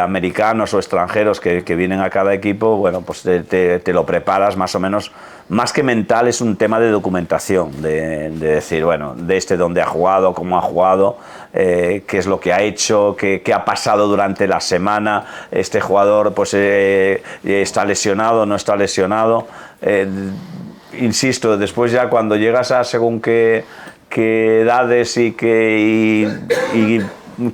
americanos o extranjeros que vienen a cada equipo, bueno, pues te lo preparas más o menos. Más que mental, es un tema de documentación, de decir, bueno, de dónde ha jugado, cómo ha jugado, qué es lo que ha hecho, qué ha pasado durante la semana, este jugador pues está lesionado, no está lesionado. Insisto, después ya cuando llegas a según qué edades y qué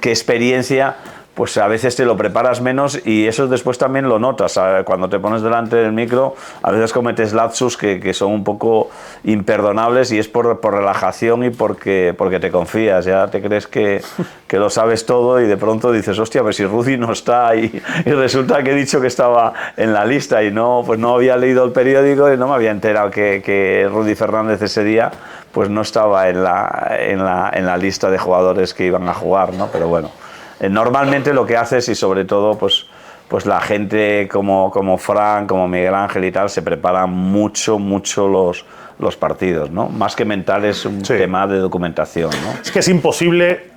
experiencia, pues a veces te lo preparas menos y eso después también lo notas. Cuando te pones delante del micro, a veces cometes lapsus que son un poco imperdonables y es por relajación y porque te confías, ya te crees que lo sabes todo y de pronto dices, hostia, pues si Rudy no está y resulta que he dicho que estaba en la lista y no, pues no había leído el periódico y no me había enterado que Rudy Fernández ese día pues no estaba en la lista de jugadores que iban a jugar, ¿no? Pero bueno. Normalmente lo que haces y sobre todo pues la gente como Fran, como Miguel Ángel y tal se preparan mucho los partidos, ¿no? Más que mental es un tema de documentación, ¿no? Es que es imposible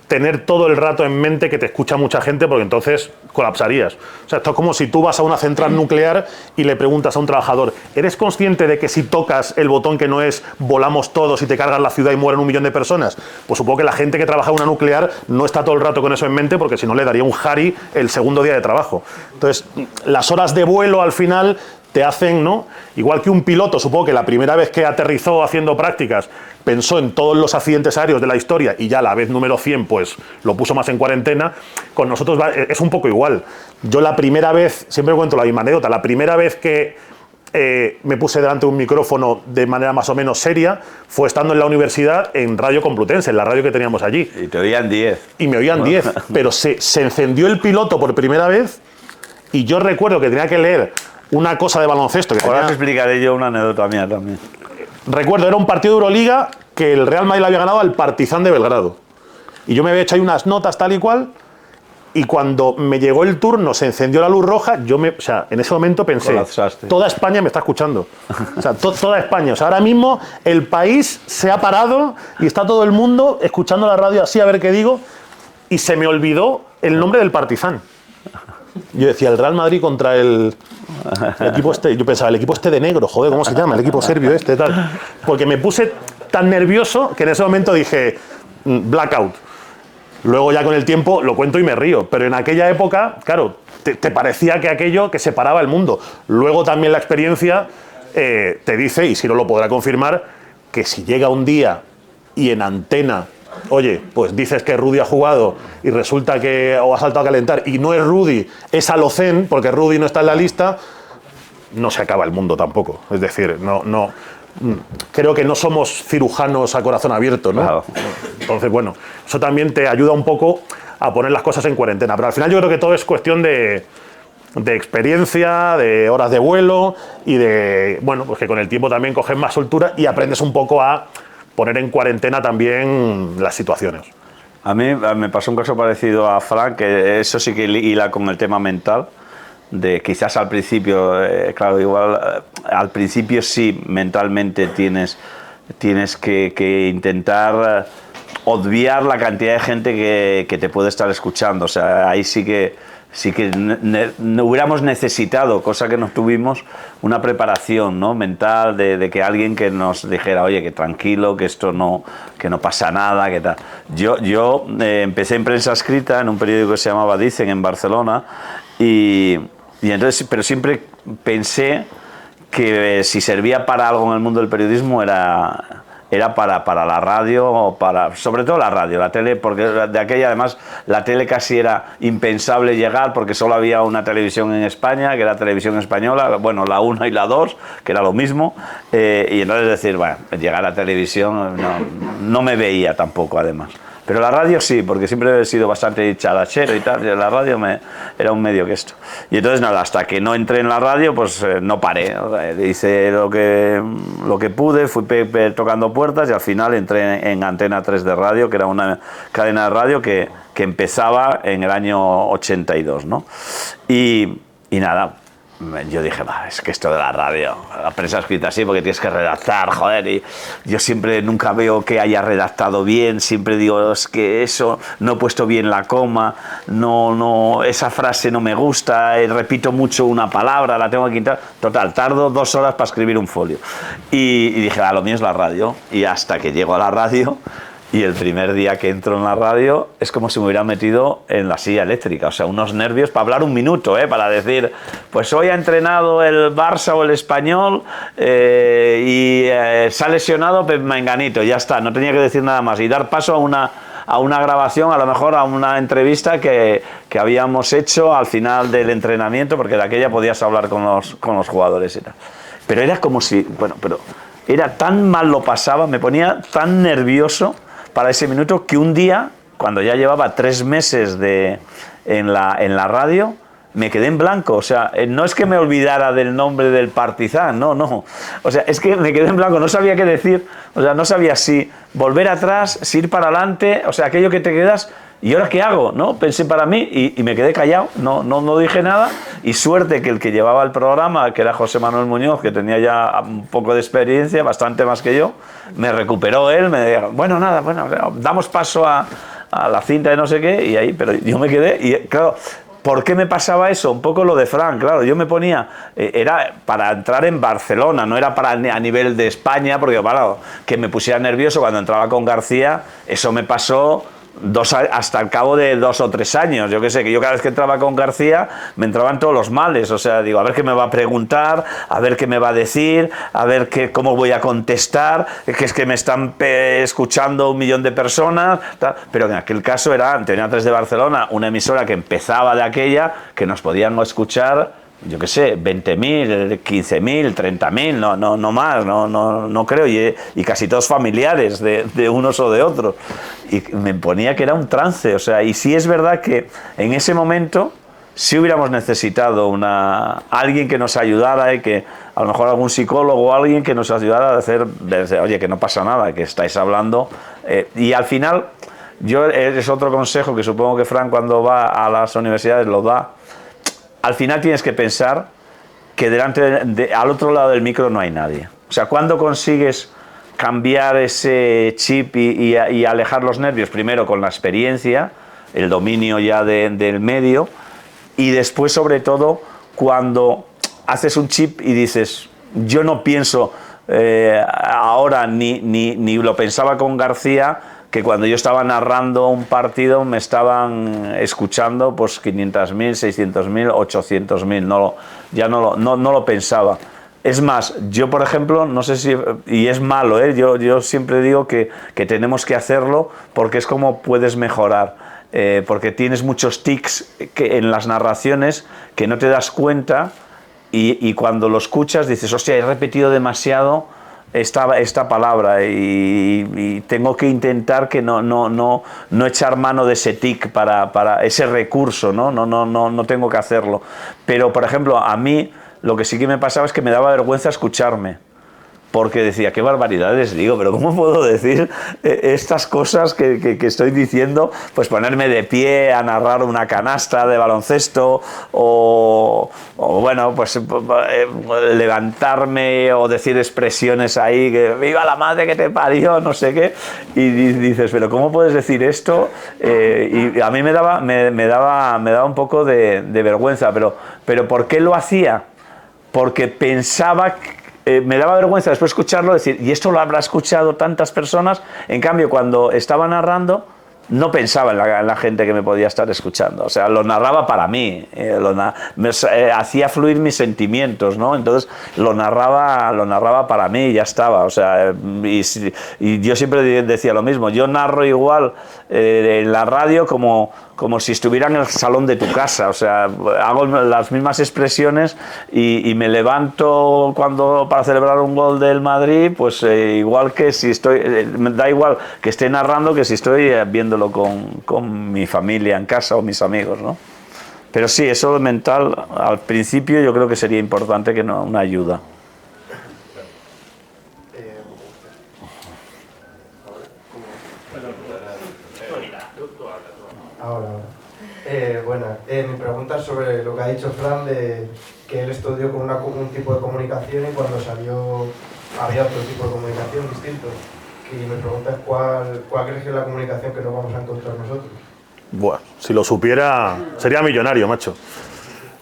tener todo el rato en mente que te escucha mucha gente porque entonces colapsarías. O sea, esto es como si tú vas a una central nuclear y le preguntas a un trabajador, ¿eres consciente de que si tocas el botón que no es volamos todos y te cargas la ciudad y mueren 1 millón de personas? Pues supongo que la gente que trabaja en una nuclear no está todo el rato con eso en mente porque si no le daría un Harry el segundo día de trabajo. Entonces, las horas de vuelo al final te hacen, ¿no? Igual que un piloto, supongo que la primera vez que aterrizó haciendo prácticas pensó en todos los accidentes aéreos de la historia y ya a la vez número 100 pues lo puso más en cuarentena, con nosotros es un poco igual. Yo la primera vez, siempre cuento la misma anécdota, la primera vez que me puse delante de un micrófono de manera más o menos seria fue estando en la universidad en Radio Complutense, en la radio que teníamos allí. Y te oían 10. Y me oían 10, pero se encendió el piloto por primera vez y yo recuerdo que tenía que leer una cosa de baloncesto. Ahora te explicaré yo una anécdota mía también. Recuerdo, era un partido de Euroliga que el Real Madrid le había ganado al Partizan de Belgrado. Y yo me había hecho ahí unas notas tal y cual, y cuando me llegó el turno, se encendió la luz roja, o sea, en ese momento pensé, colapsaste. Toda España me está escuchando. O sea, toda España. O sea, ahora mismo el país se ha parado y está todo el mundo escuchando la radio así a ver qué digo, y se me olvidó el nombre del Partizan. Yo decía, el Real Madrid contra el equipo este. Yo pensaba, el equipo este de negro, joder, ¿cómo se llama? El equipo serbio este, tal. Porque me puse tan nervioso que en ese momento dije, blackout. Luego ya con el tiempo lo cuento y me río. Pero en aquella época, claro, te parecía que aquello que separaba el mundo. Luego también la experiencia te dice, y si no lo podrá confirmar, que si llega un día y en antena, oye, pues dices que Rudy ha jugado y resulta que o ha saltado a calentar y no es Rudy, es Alocen, porque Rudy no está en la lista, no se acaba el mundo tampoco. Es decir, no creo que no somos cirujanos a corazón abierto, ¿no? Claro. Entonces, bueno, eso también te ayuda un poco a poner las cosas en cuarentena. Pero al final yo creo que todo es cuestión de experiencia, de horas de vuelo y de, bueno, pues que con el tiempo también coges más soltura y aprendes un poco a poner en cuarentena también las situaciones. A mí me pasó un caso parecido a Frank, que eso sí que hila con el tema mental, de quizás al principio, claro, igual al principio sí, mentalmente tienes que intentar obviar la cantidad de gente que te puede estar escuchando. O sea, ahí sí que hubiéramos necesitado, cosa que no tuvimos, una preparación, ¿no? Mental de que alguien que nos dijera, oye, que tranquilo, que esto que no pasa nada, que tal. Yo empecé en prensa escrita en un periódico que se llamaba Dicen en Barcelona y entonces, pero siempre pensé que si servía para algo en el mundo del periodismo era para la radio, sobre todo la radio, la tele, porque de aquella además la tele casi era impensable llegar porque solo había una televisión en España, que era Televisión Española, bueno, la 1 y la 2, que era lo mismo, y entonces decir, bueno, llegar a televisión no me veía tampoco además. Pero la radio sí, porque siempre he sido bastante charachero y tal, y la radio era un medio que esto. Y entonces nada, hasta que no entré en la radio, pues no paré. O sea, hice lo que pude, fui tocando puertas y al final entré en Antena 3 de radio, que era una cadena de radio que empezaba en el año 82, ¿no? Y nada, yo dije, es que esto de la radio, la prensa escrita así, porque tienes que redactar, joder, y yo siempre nunca veo que haya redactado bien, siempre digo, es que eso, no he puesto bien la coma, esa frase no me gusta, repito mucho una palabra, la tengo que quitar, total, tardo 2 horas para escribir un folio. Y dije, lo mío es la radio, y hasta que llego a la radio, y el primer día que entro en la radio es como si me hubiera metido en la silla eléctrica, o sea, unos nervios para hablar un minuto, para decir, pues hoy ha entrenado el Barça o el Español y se ha lesionado Menganito, ya está, no tenía que decir nada más y dar paso a una grabación, a lo mejor a una entrevista que habíamos hecho al final del entrenamiento, porque de aquella podías hablar con los jugadores y tal. Pero era como si, bueno, pero era tan mal lo pasaba, me ponía tan nervioso para ese minuto que un día, cuando ya llevaba 3 meses en la radio, me quedé en blanco. O sea, no es que me olvidara del nombre del Partizan, no. O sea, es que me quedé en blanco, no sabía qué decir, o sea, no sabía si volver atrás, si ir para adelante, o sea, aquello que te quedas, ¿y ahora qué hago? ¿No? Pensé para mí y me quedé callado, no dije nada, y suerte que el que llevaba el programa, que era José Manuel Muñoz, que tenía ya un poco de experiencia, bastante más que yo, me recuperó él, me dijo, bueno, damos paso a la cinta de no sé qué, y ahí, pero yo me quedé, y claro, ¿por qué me pasaba eso? Un poco lo de Fran, claro, yo me ponía, era para entrar en Barcelona, no era para a nivel de España, porque claro, que me pusiera nervioso cuando entraba con García, eso me pasó hasta el cabo de 2 o 3 años, yo qué sé, que yo cada vez que entraba con García me entraban todos los males, o sea, digo, a ver qué me va a preguntar, a ver qué me va a decir, a ver cómo voy a contestar, que es que me están escuchando 1 millón de personas, tal. Pero en aquel caso era Antena 3 de Barcelona, una emisora que empezaba de aquella, que nos podían escuchar, yo qué sé, 20.000, 15.000, 30.000, no más, no creo, y casi todos familiares de unos o de otros. Y me ponía que era un trance, o sea, y sí es verdad que en ese momento sí hubiéramos necesitado alguien que nos ayudara, y que a lo mejor algún psicólogo o alguien que nos ayudara a decir, oye, que no pasa nada, que estáis hablando, y al final, es otro consejo que supongo que Fran cuando va a las universidades lo da. Al final tienes que pensar que al otro lado del micro no hay nadie. O sea, ¿cuándo consigues cambiar ese chip y alejar los nervios? Primero con la experiencia, el dominio ya del medio, y después sobre todo cuando haces un chip y dices, yo no pienso ahora ni lo pensaba con García, que cuando yo estaba narrando un partido me estaban escuchando pues 500.000, 600.000, 800.000, ya no lo pensaba. Es más, yo por ejemplo, no sé si, y es malo, yo siempre digo que tenemos que hacerlo porque es como puedes mejorar, porque tienes muchos tics en las narraciones que no te das cuenta, y cuando lo escuchas dices, hostia, he repetido demasiado esta palabra, y tengo que intentar que no echar mano de ese tic para ese recurso, no tengo que hacerlo. Pero por ejemplo, a mí lo que sí que me pasaba es que me daba vergüenza escucharme, porque decía, qué barbaridades digo, pero ¿cómo puedo decir estas cosas que estoy diciendo? Pues ponerme de pie a narrar una canasta de baloncesto, o bueno, pues levantarme o decir expresiones ahí, que viva la madre que te parió, no sé qué, y dices, pero ¿cómo puedes decir esto? Y a mí me daba un poco de vergüenza, pero ¿por qué lo hacía? Porque pensaba me daba vergüenza después escucharlo, decir, ¿y esto lo habrá escuchado tantas personas? En cambio, cuando estaba narrando, no pensaba en la gente que me podía estar escuchando. O sea, lo narraba para mí, hacía fluir mis sentimientos, ¿no? Entonces, lo narraba para mí y ya estaba. O sea, y yo siempre decía lo mismo, yo narro igual en la radio como si estuviera en el salón de tu casa, o sea, hago las mismas expresiones y me levanto para celebrar un gol del Madrid, pues igual que si me da igual que esté narrando que si estoy viéndolo con mi familia en casa o mis amigos, ¿no? Pero sí, eso mental, al principio yo creo que sería importante, que una ayuda. Ahora. Mi pregunta es sobre lo que ha dicho Fran, de que él estudió con un tipo de comunicación y cuando salió había otro tipo de comunicación distinto. Y mi pregunta es ¿cuál crees que es la comunicación que nos vamos a encontrar nosotros? Bueno, si lo supiera, sería millonario, macho.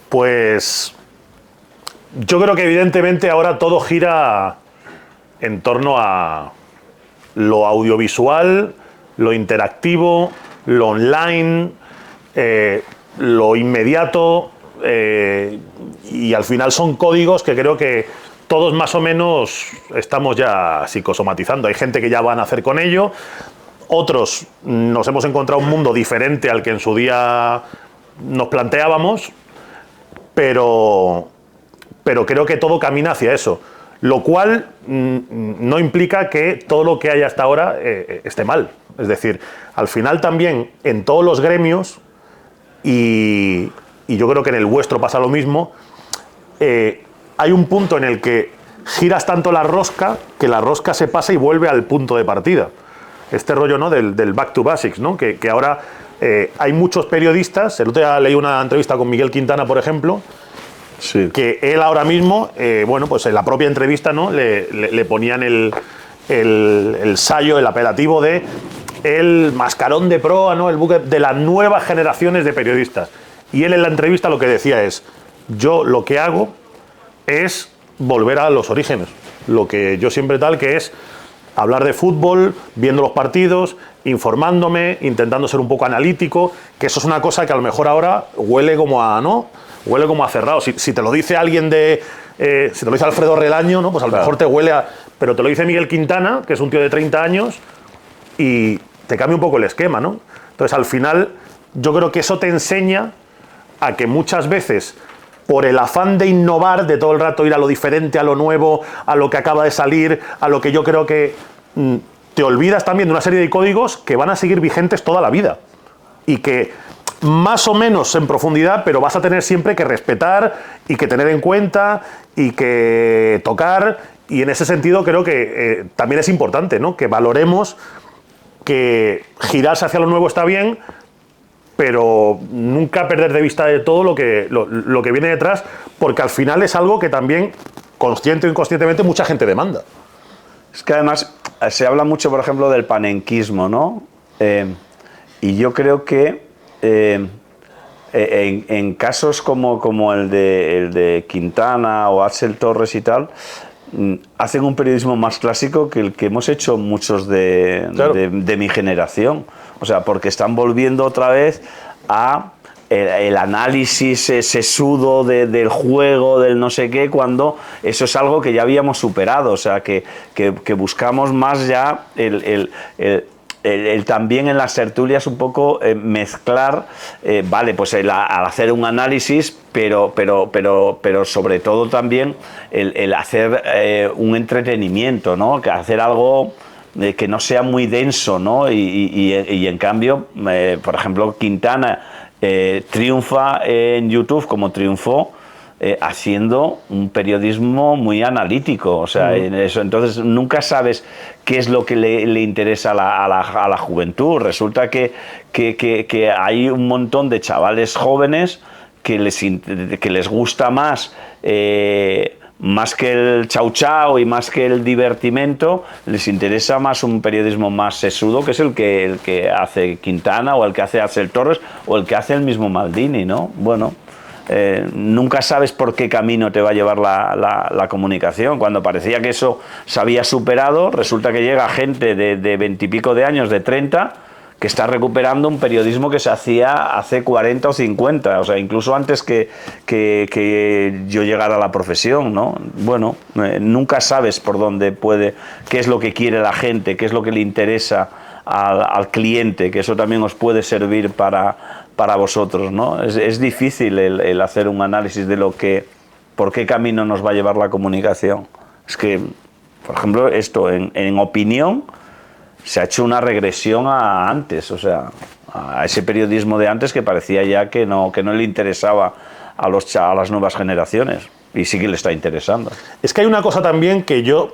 Pues yo creo que evidentemente ahora todo gira en torno a lo audiovisual, lo interactivo, lo online, lo inmediato, y al final son códigos que creo que todos más o menos estamos ya psicosomatizando. Hay gente que ya va a nacer con ello, Otros nos hemos encontrado un mundo diferente al que en su día nos planteábamos, pero creo que todo camina hacia eso. Lo cual no implica que todo lo que hay hasta ahora esté mal. Es decir, al final también en todos los gremios, y yo creo que en el vuestro pasa lo mismo, hay un punto en el que giras tanto la rosca que la rosca se pasa y vuelve al punto de partida. Este rollo, ¿no?, del back to basics, ¿no? Que ahora hay muchos periodistas. El otro día leí una entrevista con Miguel Quintana, por ejemplo, sí, que él ahora mismo, bueno, pues en la propia entrevista, ¿no?, le ponían el sayo, el apelativo de el mascarón de proa, ¿no?, el buque de las nuevas generaciones de periodistas. Y él en la entrevista lo que decía es: yo lo que hago es volver a los orígenes, lo que yo siempre tal, que es hablar de fútbol, viendo los partidos, informándome, intentando ser un poco analítico, que eso es una cosa que a lo mejor ahora huele como a, ¿no?, huele como a cerrado. Si te lo dice alguien si te lo dice Alfredo Relaño, ¿no?, pues a lo mejor te huele a... Pero te lo dice Miguel Quintana, que es un tío de 30 años, y te cambia un poco el esquema, ¿no? Entonces, al final, yo creo que eso te enseña a que muchas veces, por el afán de innovar, de todo el rato ir a lo diferente, a lo nuevo, a lo que acaba de salir, a lo que yo creo que... te olvidas también de una serie de códigos que van a seguir vigentes toda la vida. Y que más o menos en profundidad, pero vas a tener siempre que respetar y que tener en cuenta y que tocar. Y en ese sentido creo que también es importante, ¿no?, que valoremos que girarse hacia lo nuevo está bien, pero nunca perder de vista de todo lo que viene detrás, porque al final es algo que también, consciente o inconscientemente, mucha gente demanda. Es que además se habla mucho, por ejemplo, del panenquismo, ¿no? Y yo creo que en casos como el de Quintana o Axel Torres y tal, hacen un periodismo más clásico que el que hemos hecho muchos de mi generación. O sea, porque están volviendo otra vez a el análisis sesudo del juego, del no sé qué, cuando eso es algo que ya habíamos superado. O sea, que buscamos más ya el también en las tertulias un poco mezclar, vale, pues al hacer un análisis, pero sobre todo también el hacer un entretenimiento, ¿no? Que hacer algo que no sea muy denso, ¿no? Y en cambio, por ejemplo, Quintana triunfa en YouTube como triunfó, haciendo un periodismo muy analítico. O sea, en eso, entonces nunca sabes qué es lo que le interesa a la juventud. Resulta que hay un montón de chavales jóvenes que les gusta más que el chau chau y más que el divertimento, les interesa más un periodismo más sesudo, que es el que hace Quintana o el que hace Axel Torres o el que hace el mismo Maldini, ¿no? Bueno, nunca sabes por qué camino te va a llevar la comunicación. Cuando parecía que eso se había superado, resulta que llega gente de 20 y pico de años, de 30, que está recuperando un periodismo que se hacía hace 40 o 50, o sea, incluso antes que yo llegara a la profesión, ¿no? Bueno, nunca sabes por dónde qué es lo que quiere la gente, qué es lo que le interesa al cliente, que eso también os puede servir para vosotros, ¿no? Es difícil el hacer un análisis de por qué camino nos va a llevar la comunicación. Es que, por ejemplo, esto, en opinión, se ha hecho una regresión a antes, o sea, a ese periodismo de antes que parecía ya que no le interesaba a las nuevas generaciones, y sí que le está interesando. Es que hay una cosa también que yo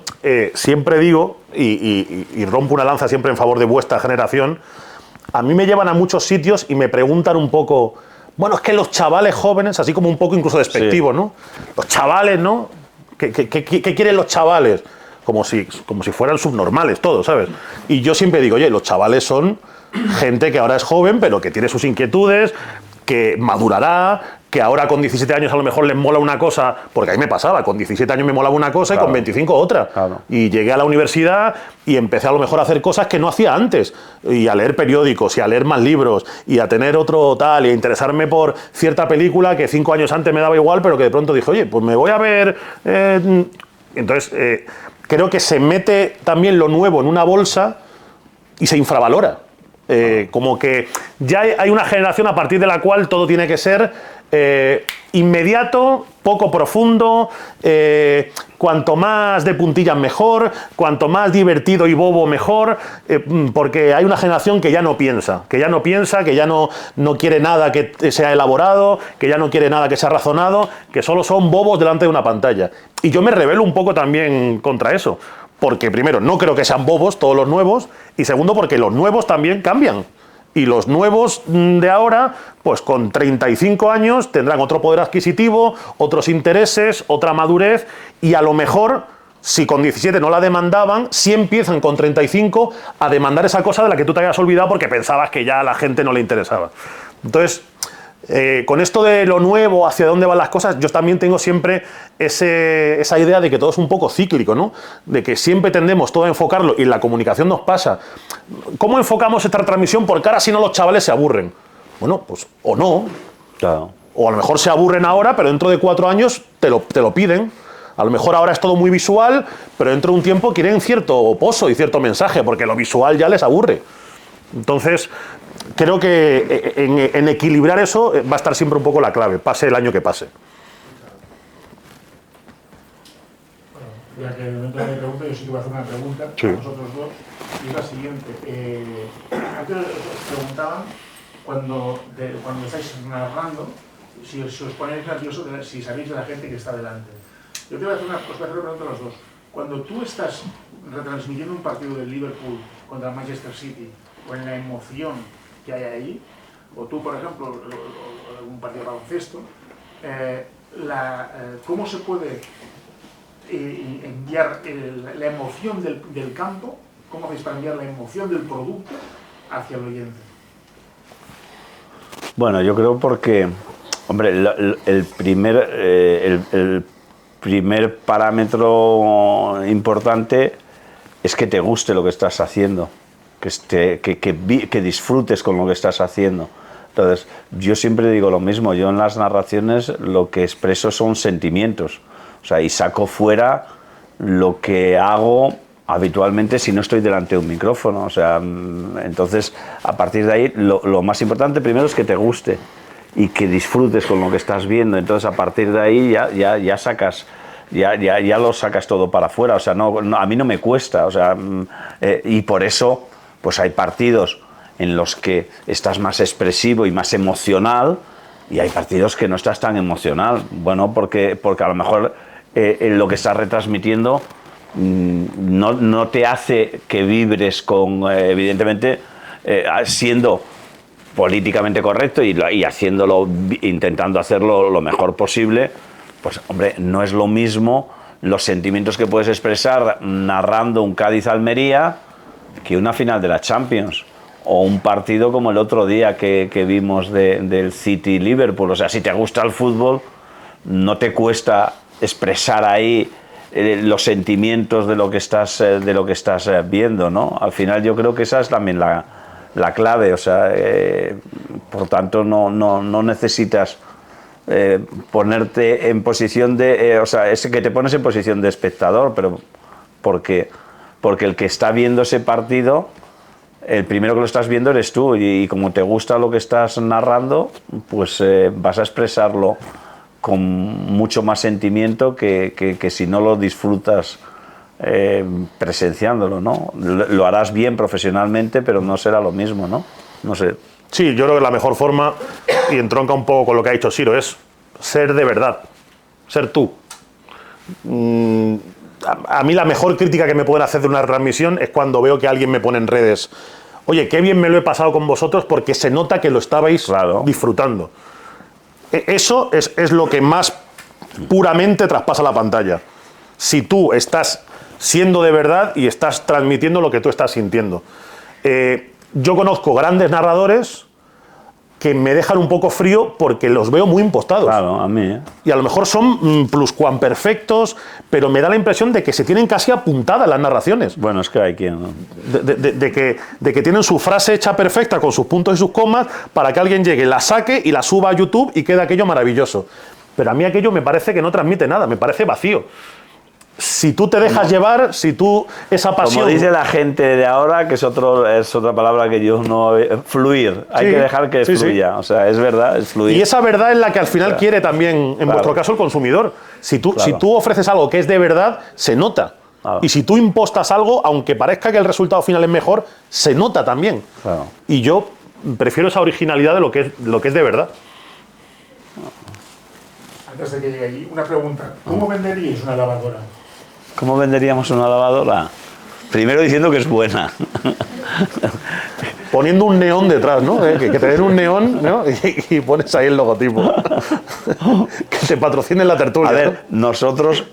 siempre digo, y rompo una lanza siempre en favor de vuestra generación. A mí me llevan a muchos sitios y me preguntan un poco, bueno, es que los chavales jóvenes, así como un poco incluso despectivo, sí, ¿no? Los chavales, ¿no? ¿Qué quieren los chavales? Como si fueran subnormales todos, ¿sabes? Y yo siempre digo, oye, los chavales son gente que ahora es joven, pero que tiene sus inquietudes, que madurará, que ahora con 17 años a lo mejor les mola una cosa, porque a mí me pasaba, con 17 años me molaba una cosa, claro, y con 25 otra. Claro. Y llegué a la universidad y empecé a lo mejor a hacer cosas que no hacía antes, y a leer periódicos, y a leer más libros, y a tener otro tal, y a interesarme por cierta película que 5 años antes me daba igual, pero que de pronto dije, oye, pues me voy a ver... Entonces... creo que se mete también lo nuevo en una bolsa y se infravalora. Como que ya hay una generación a partir de la cual todo tiene que ser inmediato, poco profundo, cuanto más de puntillas mejor, cuanto más divertido y bobo mejor, porque hay una generación que ya no piensa, que ya no quiere nada que sea elaborado, que ya no quiere nada que sea razonado, que solo son bobos delante de una pantalla. Y yo me rebelo un poco también contra eso. Porque primero, no creo que sean bobos todos los nuevos, y segundo, porque los nuevos también cambian. Y los nuevos de ahora, pues con 35 años tendrán otro poder adquisitivo, otros intereses, otra madurez, y a lo mejor, si con 17 no la demandaban, sí empiezan con 35 a demandar esa cosa de la que tú te habías olvidado porque pensabas que ya a la gente no le interesaba. Entonces, con esto de lo nuevo, hacia dónde van las cosas, yo también tengo siempre esa idea de que todo es un poco cíclico, ¿no? De que siempre tendemos todo a enfocarlo, y en la comunicación nos pasa. ¿Cómo enfocamos esta transmisión? Porque ahora si no los chavales se aburren. Bueno, pues o no. Claro. O a lo mejor se aburren ahora, pero dentro de 4 años te lo piden. A lo mejor ahora es todo muy visual, pero dentro de un tiempo quieren cierto pozo y cierto mensaje, porque lo visual ya les aburre. Entonces, creo que en equilibrar eso va a estar siempre un poco la clave, pase el año que pase. Bueno, ya que el momento de la pregunta, yo sí que voy a hacer una pregunta a vosotros dos, y es la siguiente. Antes os preguntaban, cuando estáis narrando, si os ponéis nerviosos, si sabéis de la gente que está delante. Yo te voy a hacer os voy a hacer una pregunta a los dos. Cuando tú estás retransmitiendo un partido del Liverpool contra el Manchester City, o en la emoción que hay ahí, o tú, por ejemplo, un partido de baloncesto, ¿cómo se puede enviar la emoción del campo? ¿Cómo hacéis para enviar la emoción del producto hacia el oyente? Bueno, yo creo porque, hombre, el primer parámetro importante es que te guste lo que estás haciendo. Que disfrutes con lo que estás haciendo. Entonces, yo siempre digo lo mismo, yo en las narraciones lo que expreso son sentimientos, o sea, y saco fuera lo que hago habitualmente si no estoy delante de un micrófono, o sea, entonces, a partir de ahí, lo más importante primero es que te guste y que disfrutes con lo que estás viendo, entonces a partir de ahí ya sacas... Ya lo sacas todo para afuera, o sea, a mí no me cuesta, o sea, y por eso pues hay partidos en los que estás más expresivo y más emocional, y hay partidos que no estás tan emocional. Bueno, porque a lo mejor lo que estás retransmitiendo no te hace que vibres con, evidentemente, siendo políticamente correcto y haciéndolo, intentando hacerlo lo mejor posible. Pues, hombre, no es lo mismo los sentimientos que puedes expresar narrando un Cádiz-Almería que una final de la Champions, o un partido como el otro día que vimos del City-Liverpool. O sea, si te gusta el fútbol, no te cuesta expresar ahí los sentimientos de lo que estás viendo, ¿no? Al final yo creo que esa es también la clave, o sea, por tanto no necesitas ponerte en posición de... o sea, es que te pones en posición de espectador, pero porque el que está viendo ese partido, el primero que lo estás viendo eres tú, y como te gusta lo que estás narrando, pues vas a expresarlo con mucho más sentimiento que si no lo disfrutas presenciándolo, ¿no? Lo harás bien profesionalmente, pero no será lo mismo, ¿no? No sé. Sí, yo creo que la mejor forma, y entronca un poco con lo que ha dicho Siro, es ser de verdad, ser tú. A mí la mejor crítica que me pueden hacer de una transmisión es cuando veo que alguien me pone en redes: oye, qué bien me lo he pasado con vosotros, porque se nota que lo estabais disfrutando. Eso es lo que más puramente traspasa la pantalla. Si tú estás siendo de verdad y estás transmitiendo lo que tú estás sintiendo. Yo conozco grandes narradores que me dejan un poco frío porque los veo muy impostados. Claro, a mí, Y a lo mejor son pluscuamperfectos, pero me da la impresión de que se tienen casi apuntadas las narraciones. Bueno, es que hay quien, ¿no? De que tienen su frase hecha perfecta con sus puntos y sus comas para que alguien llegue, la saque y la suba a YouTube y quede aquello maravilloso. Pero a mí aquello me parece que no transmite nada, me parece vacío. si tú te dejas llevar, si tú esa pasión... Como dice la gente de ahora, que es otra palabra que yo no... Fluir. Hay Sí, que dejar que sí, fluya. O sea, es verdad, es fluir. Y esa verdad es la que al final quiere también, en vuestro caso, el consumidor. Si tú ofreces algo que es de verdad, se nota. Claro. Y si tú impostas algo, aunque parezca que el resultado final es mejor, se nota también. Claro. Y yo prefiero esa originalidad de lo que es de verdad. Antes de que llegue allí, una pregunta. ¿Cómo venderíais una lavadora? ¿Cómo venderíamos una lavadora? Primero diciendo que es buena. Poniendo un neón detrás, ¿no? Que te den un neón, ¿no? Y pones ahí el logotipo. Que te patrocinen la tertulia. A ver, nosotros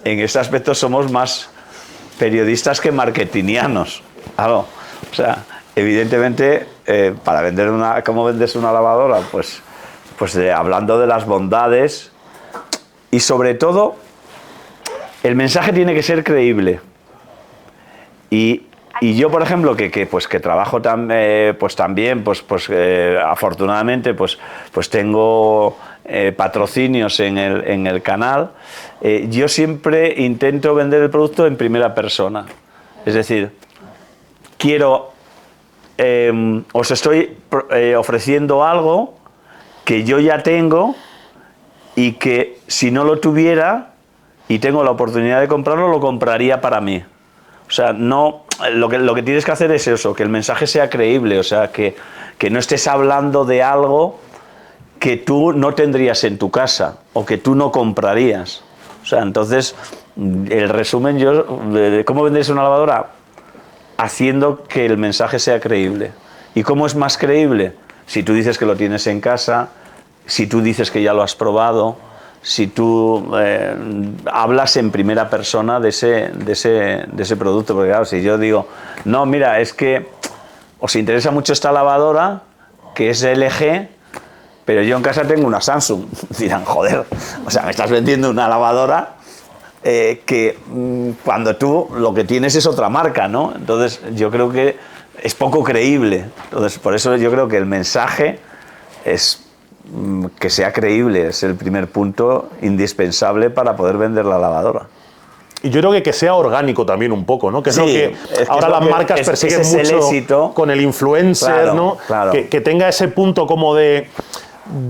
en este aspecto somos más periodistas que marketingianos. Claro. O sea, evidentemente, para vender ¿cómo vendes una lavadora? Pues hablando de las bondades y sobre todo, el mensaje tiene que ser creíble. Y yo, por ejemplo, que trabajo también, afortunadamente, pues tengo patrocinios en el canal, yo siempre intento vender el producto en primera persona. Es decir, os estoy ofreciendo algo que yo ya tengo y que si no lo tuviera y tengo la oportunidad de comprarlo, lo compraría para mí. O sea, no, lo que tienes que hacer es eso, que el mensaje sea creíble, o sea, que no estés hablando de algo que tú no tendrías en tu casa o que tú no comprarías. O sea, entonces, el resumen de cómo vendéis una lavadora, haciendo que el mensaje sea creíble. ¿Y cómo es más creíble? Si tú dices que lo tienes en casa, si tú dices que ya lo has probado, si tú hablas en primera persona de ese producto. Porque claro, si yo digo, no, mira, es que os interesa mucho esta lavadora, que es LG, pero yo en casa tengo una Samsung. Dirán, joder, o sea, me estás vendiendo una lavadora que cuando tú lo que tienes es otra marca, ¿no? Entonces yo creo que es poco creíble. Entonces por eso yo creo que el mensaje es que sea creíble, es el primer punto indispensable para poder vender la lavadora. Y yo creo que sea orgánico también un poco, ¿no? Que es sí, lo que ahora las marcas persiguen mucho éxito, con el influencer, claro, ¿no? Claro. Que tenga ese punto como de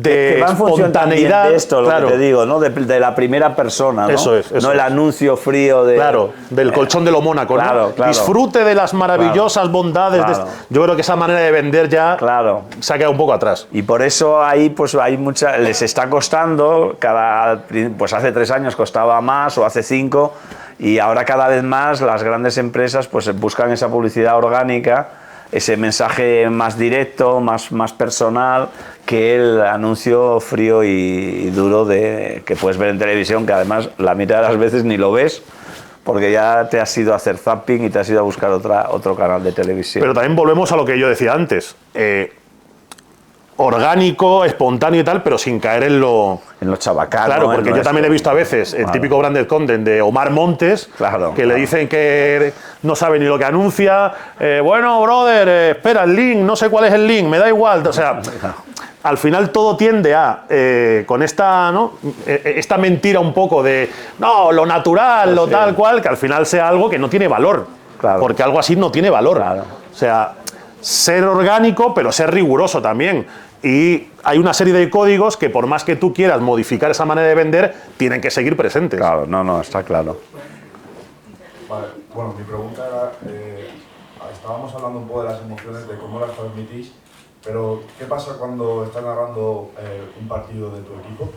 que va en función espontaneidad. De esto, claro. Lo que te digo, ¿no? De la primera persona, ¿no? Eso es. No el anuncio frío de... Claro, del colchón de lo Mónaco, claro, ¿no? Claro. Disfrute de las maravillosas bondades. Claro. Yo creo que esa manera de vender ya se ha quedado un poco atrás. Y por eso ahí pues hay les está costando, pues hace 3 años costaba más o hace 5, y ahora cada vez más las grandes empresas pues buscan esa publicidad orgánica, ese mensaje más directo, más personal, que el anuncio frío y duro que puedes ver en televisión, que además la mitad de las veces ni lo ves, porque ya te has ido a hacer zapping y te has ido a buscar otro canal de televisión. Pero también volvemos a lo que yo decía antes. Orgánico, espontáneo y tal, pero sin caer en lo chabacano. Claro, porque yo también he visto a veces el típico branded content de Omar Montes, que le dicen que no sabe ni lo que anuncia. Bueno, brother, espera, el link, no sé cuál es el link, me da igual. O sea, al final todo tiende a, con esta mentira un poco de, no, lo natural, lo tal cual, que al final sea algo que no tiene valor. Claro. Porque algo así no tiene valor. Claro. O sea, ser orgánico, pero ser riguroso también. Y hay una serie de códigos que por más que tú quieras modificar esa manera de vender, tienen que seguir presentes. Claro, no, está claro. Vale, bueno, mi pregunta era, estábamos hablando un poco de las emociones, de cómo las transmitís, pero ¿qué pasa cuando estás narrando un partido de tu equipo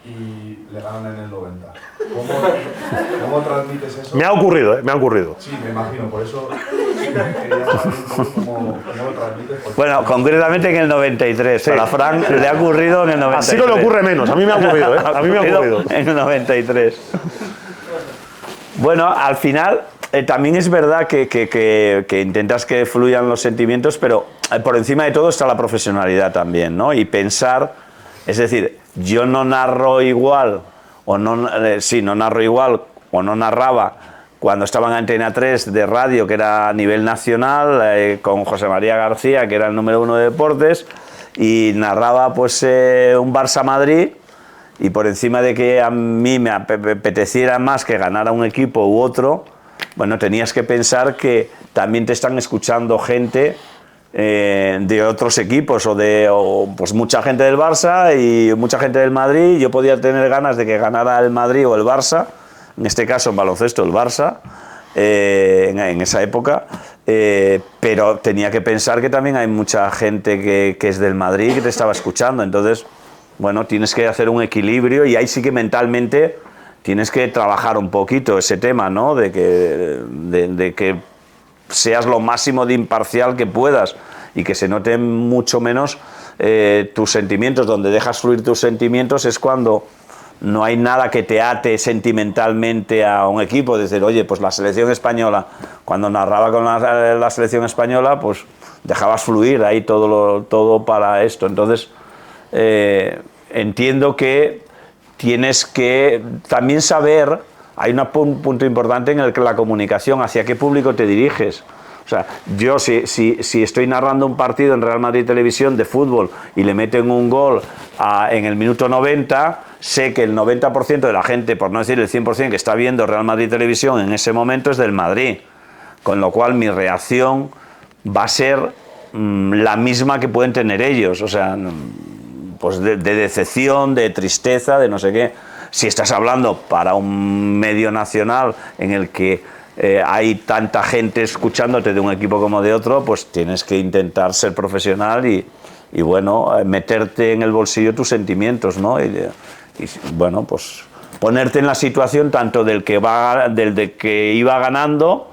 y le ganan en el 90? ¿Cómo transmites eso? Me ha ocurrido, me ha ocurrido. Sí, me imagino, por eso quería saber un poco cómo lo transmites. Bueno, concretamente en el 93. A Fran le ha ocurrido en el 93. Así no le ocurre menos, a mí me ha ocurrido, A mí me ha ocurrido. En el 93. Bueno, al final también es verdad que intentas que fluyan los sentimientos, pero por encima de todo está la profesionalidad también, ¿no? Y pensar, es decir, yo no narro igual, no narro igual, o no narraba cuando estaba en Antena 3 de radio, que era a nivel nacional, con José María García, que era el número 1 de deportes, y narraba pues un Barça-Madrid, y por encima de que a mí me apeteciera más que ganara un equipo u otro, bueno, tenías que pensar que también te están escuchando gente de otros equipos o pues mucha gente del Barça y mucha gente del Madrid. Yo podía tener ganas de que ganara el Madrid o el Barça, en este caso en baloncesto el Barça, en esa época, pero tenía que pensar que también hay mucha gente que es del Madrid que te estaba escuchando. Entonces, bueno, tienes que hacer un equilibrio y ahí sí que mentalmente tienes que trabajar un poquito ese tema, ¿no? De que seas lo máximo de imparcial que puedas y que se noten mucho menos tus sentimientos. Donde dejas fluir tus sentimientos es cuando no hay nada que te ate sentimentalmente a un equipo. Decir, oye, pues la selección española, cuando narraba con la selección española, pues dejabas fluir ahí todo para esto. Entonces, entiendo que tienes que también saber, hay un punto importante en el que la comunicación, hacia qué público te diriges. O sea, yo si estoy narrando un partido en Real Madrid Televisión de fútbol y le meten un gol en el minuto 90, sé que el 90% de la gente, por no decir el 100% que está viendo Real Madrid Televisión en ese momento es del Madrid. Con lo cual mi reacción va a ser la misma que pueden tener ellos. O sea, pues de decepción, de tristeza, de no sé qué. Si estás hablando para un medio nacional en el que hay tanta gente escuchándote de un equipo como de otro, pues tienes que intentar ser profesional y bueno, meterte en el bolsillo tus sentimientos, ¿no? Y bueno, pues ponerte en la situación tanto del que iba ganando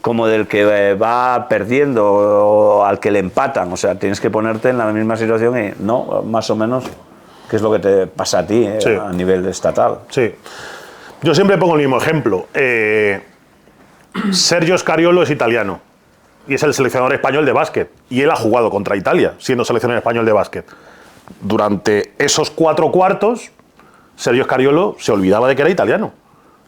como del que va perdiendo o al que le empatan. O sea, tienes que ponerte en la misma situación y no, más o menos, qué es lo que te pasa a ti sí, a nivel estatal. Sí. Yo siempre pongo el mismo ejemplo. Sergio Scariolo es italiano y es el seleccionador español de básquet. Y él ha jugado contra Italia, siendo seleccionador español de básquet. Durante esos 4 cuartos, Sergio Scariolo se olvidaba de que era italiano.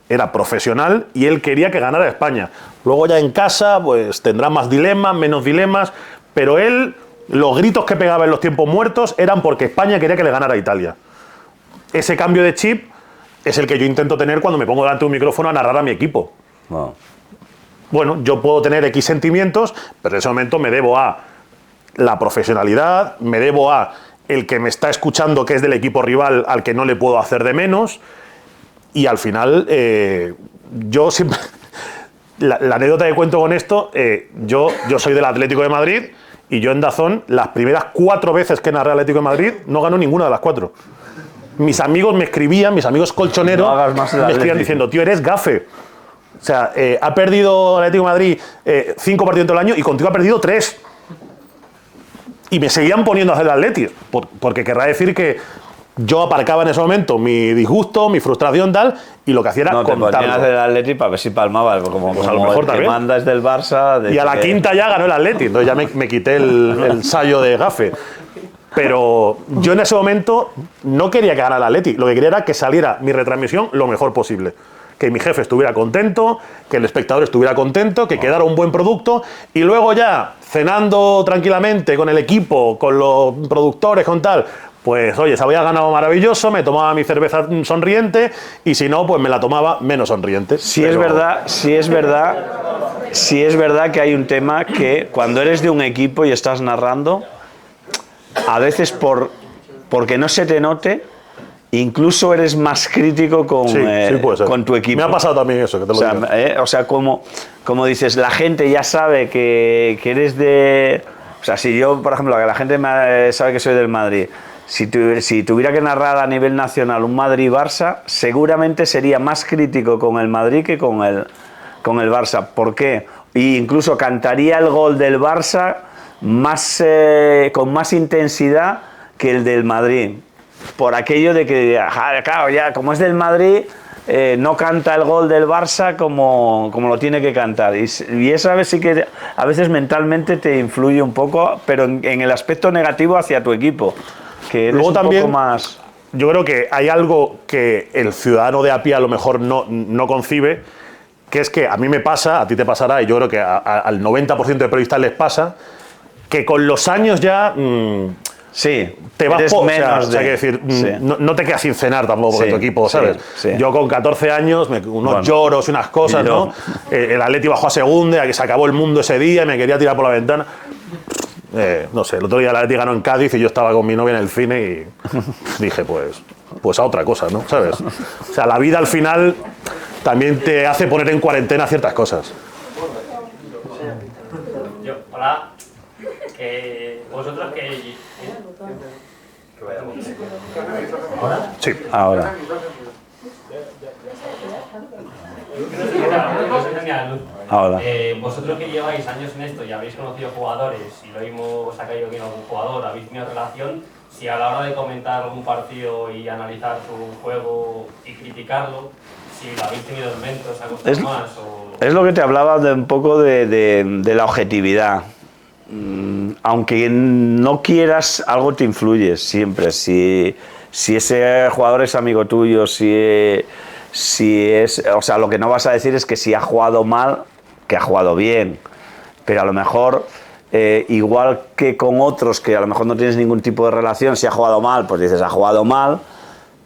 Era profesional y él quería que ganara España. Luego ya en casa, pues tendrá más dilemas, menos dilemas, pero él, los gritos que pegaba en los tiempos muertos eran porque España quería que le ganara a Italia. Ese cambio de chip es el que yo intento tener cuando me pongo delante de un micrófono a narrar a mi equipo. Wow. Bueno, yo puedo tener X sentimientos, pero en ese momento me debo a la profesionalidad, me debo a el que me está escuchando que es del equipo rival al que no le puedo hacer de menos. Y al final, yo siempre... La anécdota que cuento con esto, yo soy del Atlético de Madrid y yo en DAZN, las primeras 4 veces que narré Atlético de Madrid, no ganó ninguna de las 4. Mis amigos me escribían, mis amigos colchoneros, me escribían diciendo, tío, eres gafe. O sea, ha perdido Atlético de Madrid 5 partidos del año y contigo ha perdido 3. Y me seguían poniendo a hacer el Atlético, porque querrá decir que yo aparcaba en ese momento mi disgusto, mi frustración, tal, y lo que hacía era contarlo. Te ponías el Atleti para ver si palmaba, como, pues a lo mejor el que manda es del Barça. Y a la quinta ya ganó el Atleti, entonces ya me quité el sallo de gafe. Pero yo en ese momento no quería que ganara el Atleti, lo que quería era que saliera mi retransmisión lo mejor posible. Que mi jefe estuviera contento, que el espectador estuviera contento, que quedara un buen producto, y luego ya, cenando tranquilamente con el equipo, con los productores, con tal, pues oye, se había ganado maravilloso, me tomaba mi cerveza sonriente, y si no, pues me la tomaba menos sonriente. Sí es verdad que hay un tema que cuando eres de un equipo y estás narrando, a veces porque no se te note, incluso eres más crítico con tu equipo. Me ha pasado también eso, que te lo digo. O sea, como dices, la gente ya sabe que eres de... O sea, si yo, por ejemplo, que la gente sabe que soy del Madrid, si tuviera que narrar a nivel nacional un Madrid-Barça, seguramente sería más crítico con el Madrid que con el Barça. ¿Por qué? E incluso cantaría el gol del Barça con más intensidad que el del Madrid. Por aquello de que, claro, ya como es del Madrid, no canta el gol del Barça como lo tiene que cantar. Y esa vez sí que a veces mentalmente te influye un poco, pero en el aspecto negativo hacia tu equipo. Que eres luego también, poco más... yo creo que hay algo que el ciudadano de a pie a lo mejor no concibe, que es que a mí me pasa, a ti te pasará, y yo creo que al 90% de periodistas les pasa, que con los años ya... Sí, te vas eres o sea, menos o sea, de- que decir, sí. no te quedas sin cenar tampoco porque Sí, tu equipo, sí, ¿sabes? sí. Yo con 14 años, unos Bueno, lloros y unas cosas, y yo. ¿no? El Atleti bajó a segunda, que se acabó el mundo ese día, me quería tirar por la ventana. No sé, el otro día el Atleti ganó en Cádiz y yo estaba con mi novia en el cine y dije, pues a otra cosa, ¿no? ¿Sabes? O sea, la vida al final también te hace poner en cuarentena ciertas cosas. Hola. Que vosotros que... ¿Ahora? Sí. Ahora. Ahora. Vosotros que lleváis años en esto y habéis conocido jugadores y lo mismo os ha caído bien algún jugador, habéis tenido relación, si a la hora de comentar algún partido y analizar su juego y criticarlo, si lo habéis tenido en mente, os ha costado más o... Es lo que te hablaba de un poco de la objetividad. Aunque no quieras, algo te influye siempre. Si ese jugador es amigo tuyo, o sea, lo que no vas a decir es que si ha jugado mal, que ha jugado bien. Pero a lo mejor, igual que con otros que a lo mejor no tienes ningún tipo de relación, si ha jugado mal, pues dices, ha jugado mal.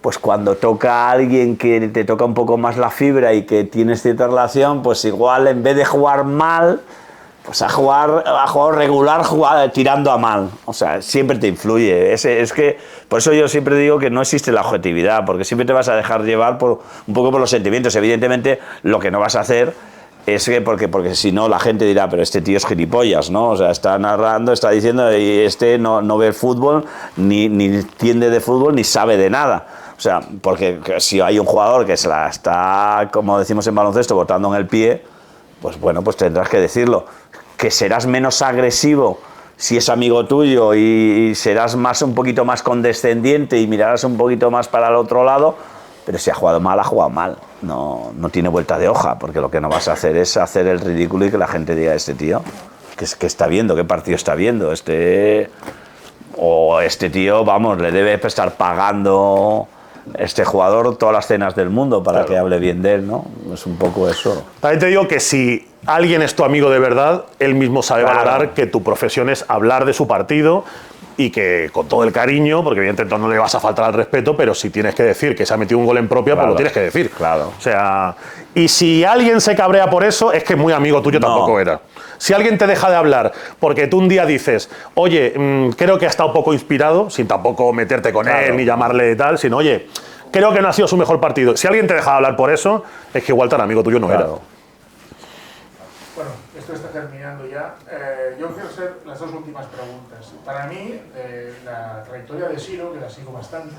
Pues cuando toca a alguien que te toca un poco más la fibra y que tienes cierta relación, pues igual en vez de jugar mal, pues ha jugado regular, tirando a mal. O sea, siempre te influye. Es que, por eso yo siempre digo que no existe la objetividad, porque siempre te vas a dejar llevar un poco por los sentimientos. Evidentemente, lo que no vas a hacer es que, porque si no, la gente dirá, pero este tío es gilipollas, ¿no? O sea, está narrando, está diciendo, y este no ve el fútbol, ni entiende de fútbol, ni sabe de nada. O sea, porque si hay un jugador que se la está, como decimos en baloncesto, botando en el pie, pues bueno, pues tendrás que decirlo. Que serás menos agresivo si es amigo tuyo y serás un poquito más condescendiente y mirarás un poquito más para el otro lado, pero si ha jugado mal, ha jugado mal. No tiene vuelta de hoja, porque lo que no vas a hacer es hacer el ridículo y que la gente diga, este tío, ¿qué está viendo? ¿Qué partido está viendo? O este tío, vamos, le debe estar pagando este jugador todas las cenas del mundo para que hable bien de él, ¿no? Es un poco eso. También te digo que si alguien es tu amigo de verdad, él mismo sabe valorar que tu profesión es hablar de su partido y que con todo el cariño, porque evidentemente no le vas a faltar al respeto, pero si tienes que decir que se ha metido un gol en propia, pues lo tienes que decir. Claro. O sea, y si alguien se cabrea por eso, es que muy amigo tuyo tampoco era. Si alguien te deja de hablar porque tú un día dices, oye, creo que ha estado poco inspirado, sin tampoco meterte con él ni llamarle tal, sino, oye, creo que no ha sido su mejor partido. Si alguien te deja de hablar por eso, es que igual tan amigo tuyo no era. Bueno, esto está terminando ya. Yo quiero hacer las dos últimas preguntas. Para mí, la trayectoria de Siro, que la sigo bastante,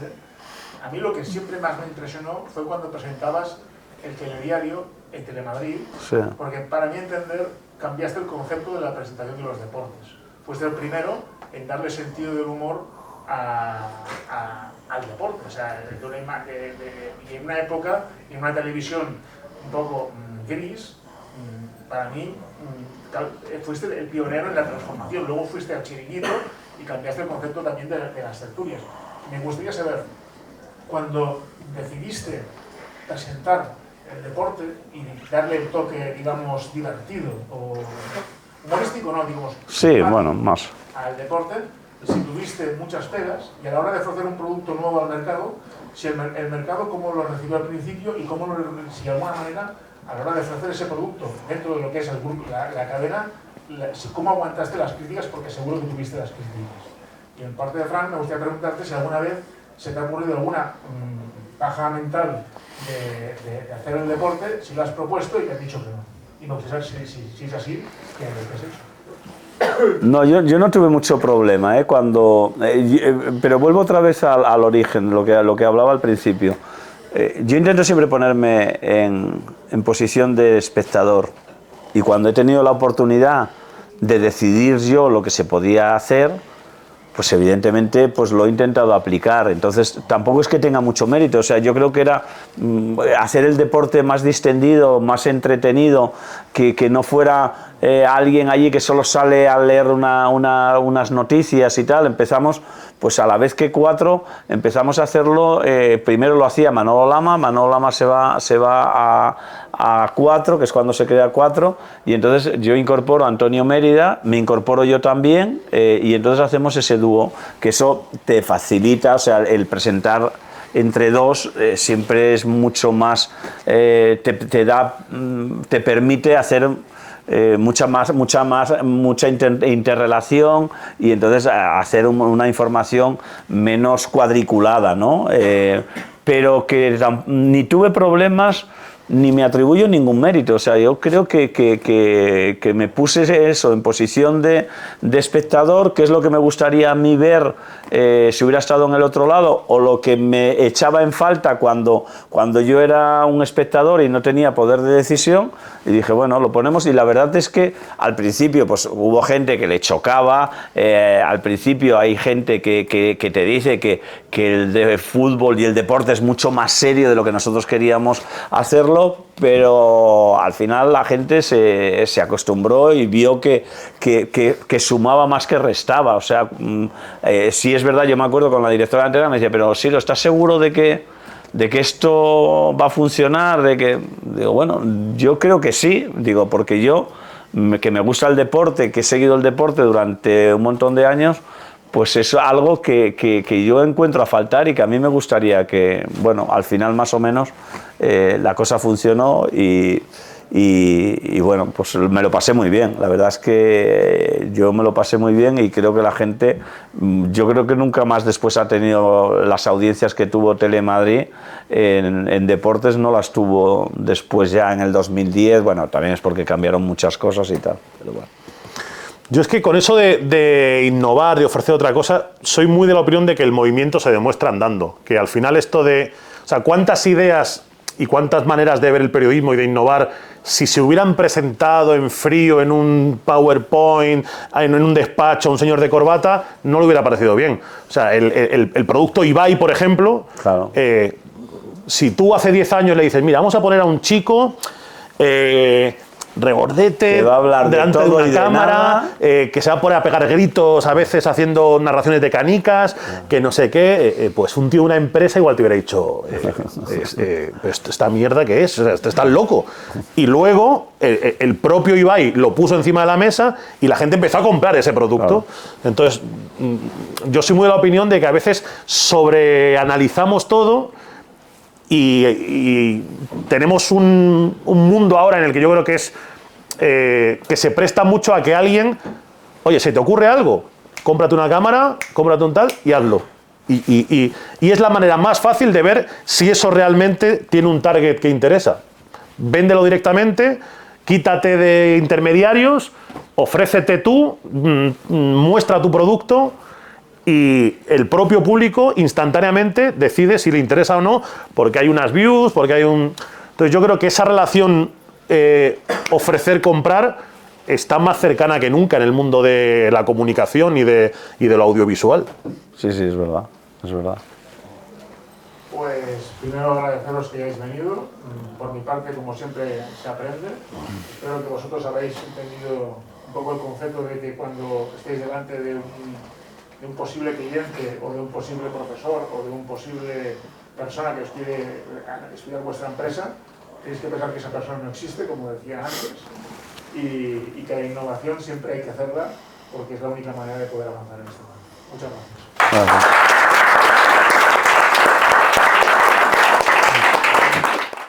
a mí lo que siempre más me impresionó fue cuando presentabas el telediario en Telemadrid, Sí. porque para mí entender cambiaste el concepto de la presentación de los deportes. Fuiste el primero en darle sentido del humor al deporte, o sea, y en una época, en una televisión un poco gris, para mí fuiste el pionero en la transformación. Luego fuiste al Chiringuito y cambiaste el concepto también de las tertulias. Me gustaría saber, cuando decidiste presentar el deporte y darle el toque, digamos, divertido o humorístico, no, digamos, Sí, bueno, más. al deporte, si tuviste muchas pegas y a la hora de ofrecer un producto nuevo al mercado, si el mercado cómo lo recibió al principio y si de alguna manera a la hora de ofrecer ese producto dentro de lo que es el grupo, la cadena, cómo aguantaste las críticas, porque seguro que tuviste las críticas. Y en parte de Fran, me gustaría preguntarte si alguna vez se te ha ocurrido alguna paja mental de hacer el deporte, si lo has propuesto y te has dicho que no. Y me gustaría saber si es así, ¿qué has hecho? No, yo no tuve mucho problema, pero vuelvo otra vez al origen, lo que hablaba al principio. Yo intento siempre ponerme en posición de espectador, y cuando he tenido la oportunidad de decidir yo lo que se podía hacer, pues evidentemente pues lo he intentado aplicar. Entonces tampoco es que tenga mucho mérito, o sea, yo creo que era hacer el deporte más distendido, más entretenido, que no fuera alguien allí que solo sale a leer unas noticias y tal. Empezamos, pues a la vez que 4, empezamos a hacerlo, primero lo hacía Manolo Lama se va a 4, que es cuando se crea 4, y entonces yo incorporo a Antonio Mérida, me incorporo yo también, y entonces hacemos ese dúo, que eso te facilita, o sea, el presentar entre dos siempre es mucho más, te permite hacer mucha interrelación, y entonces hacer una información menos cuadriculada, ¿no? Pero que ni tuve problemas ni me atribuyo ningún mérito. O sea, yo creo que me puse eso en posición de espectador, que es lo que me gustaría a mí ver si hubiera estado en el otro lado, o lo que me echaba en falta cuando yo era un espectador y no tenía poder de decisión, y dije, bueno, lo ponemos. Y la verdad es que al principio pues hubo gente que le chocaba, al principio hay gente que te dice que el de fútbol y el deporte es mucho más serio de lo que nosotros queríamos hacerlo, pero al final la gente se acostumbró y vio que sumaba más que restaba. O sea, sí es verdad, yo me acuerdo con la directora de Antena, me decía, pero Siro, ¿estás seguro de que esto va a funcionar? Digo, bueno, yo creo que sí, digo, porque yo, que me gusta el deporte, que he seguido el deporte durante un montón de años, pues es algo que yo encuentro a faltar, y que a mí me gustaría que, bueno, al final más o menos la cosa funcionó, y bueno, pues me lo pasé muy bien. La verdad es que yo me lo pasé muy bien, y creo que la gente, yo creo que nunca más después ha tenido las audiencias que tuvo Telemadrid en deportes, no las tuvo después ya en el 2010. Bueno, también es porque cambiaron muchas cosas y tal, pero bueno. Yo es que con eso de innovar, de ofrecer otra cosa, soy muy de la opinión de que el movimiento se demuestra andando. Que al final esto de... O sea, cuántas ideas y cuántas maneras de ver el periodismo y de innovar, si se hubieran presentado en frío, en un PowerPoint, en un despacho, a un señor de corbata, no le hubiera parecido bien. O sea, el producto Ibai, por ejemplo, claro. Si tú hace 10 años le dices, mira, vamos a poner a un chico... regordete, va a hablar delante de una cámara, que se va a poner a pegar gritos a veces haciendo narraciones de canicas, que no sé qué, pues un tío de una empresa igual te hubiera dicho, esta mierda que es, o sea, estás loco. Y luego el propio Ibai lo puso encima de la mesa y la gente empezó a comprar ese producto. Claro. Entonces, yo soy muy de la opinión de que a veces sobreanalizamos todo. Y tenemos un mundo ahora en el que yo creo que es que se presta mucho a que alguien, oye, ¿se te ocurre algo? Cómprate una cámara, cómprate un tal y hazlo. Y es la manera más fácil de ver si eso realmente tiene un target que interesa. Véndelo directamente, quítate de intermediarios, ofrécete tú, muestra tu producto. Y el propio público instantáneamente decide si le interesa o no, porque hay unas views, porque hay un... Entonces yo creo que esa relación ofrecer-comprar está más cercana que nunca en el mundo de la comunicación y de lo audiovisual. Sí, es verdad, es verdad. Pues primero agradeceros que hayáis venido. Por mi parte, como siempre, se aprende. Espero que vosotros habéis entendido un poco el concepto de que cuando estéis delante de un posible cliente, o de un posible profesor, o de un posible persona que os quiere estudiar vuestra empresa, tenéis que pensar que esa persona no existe, como decía antes, y que la innovación siempre hay que hacerla, porque es la única manera de poder avanzar en este mundo. Muchas gracias.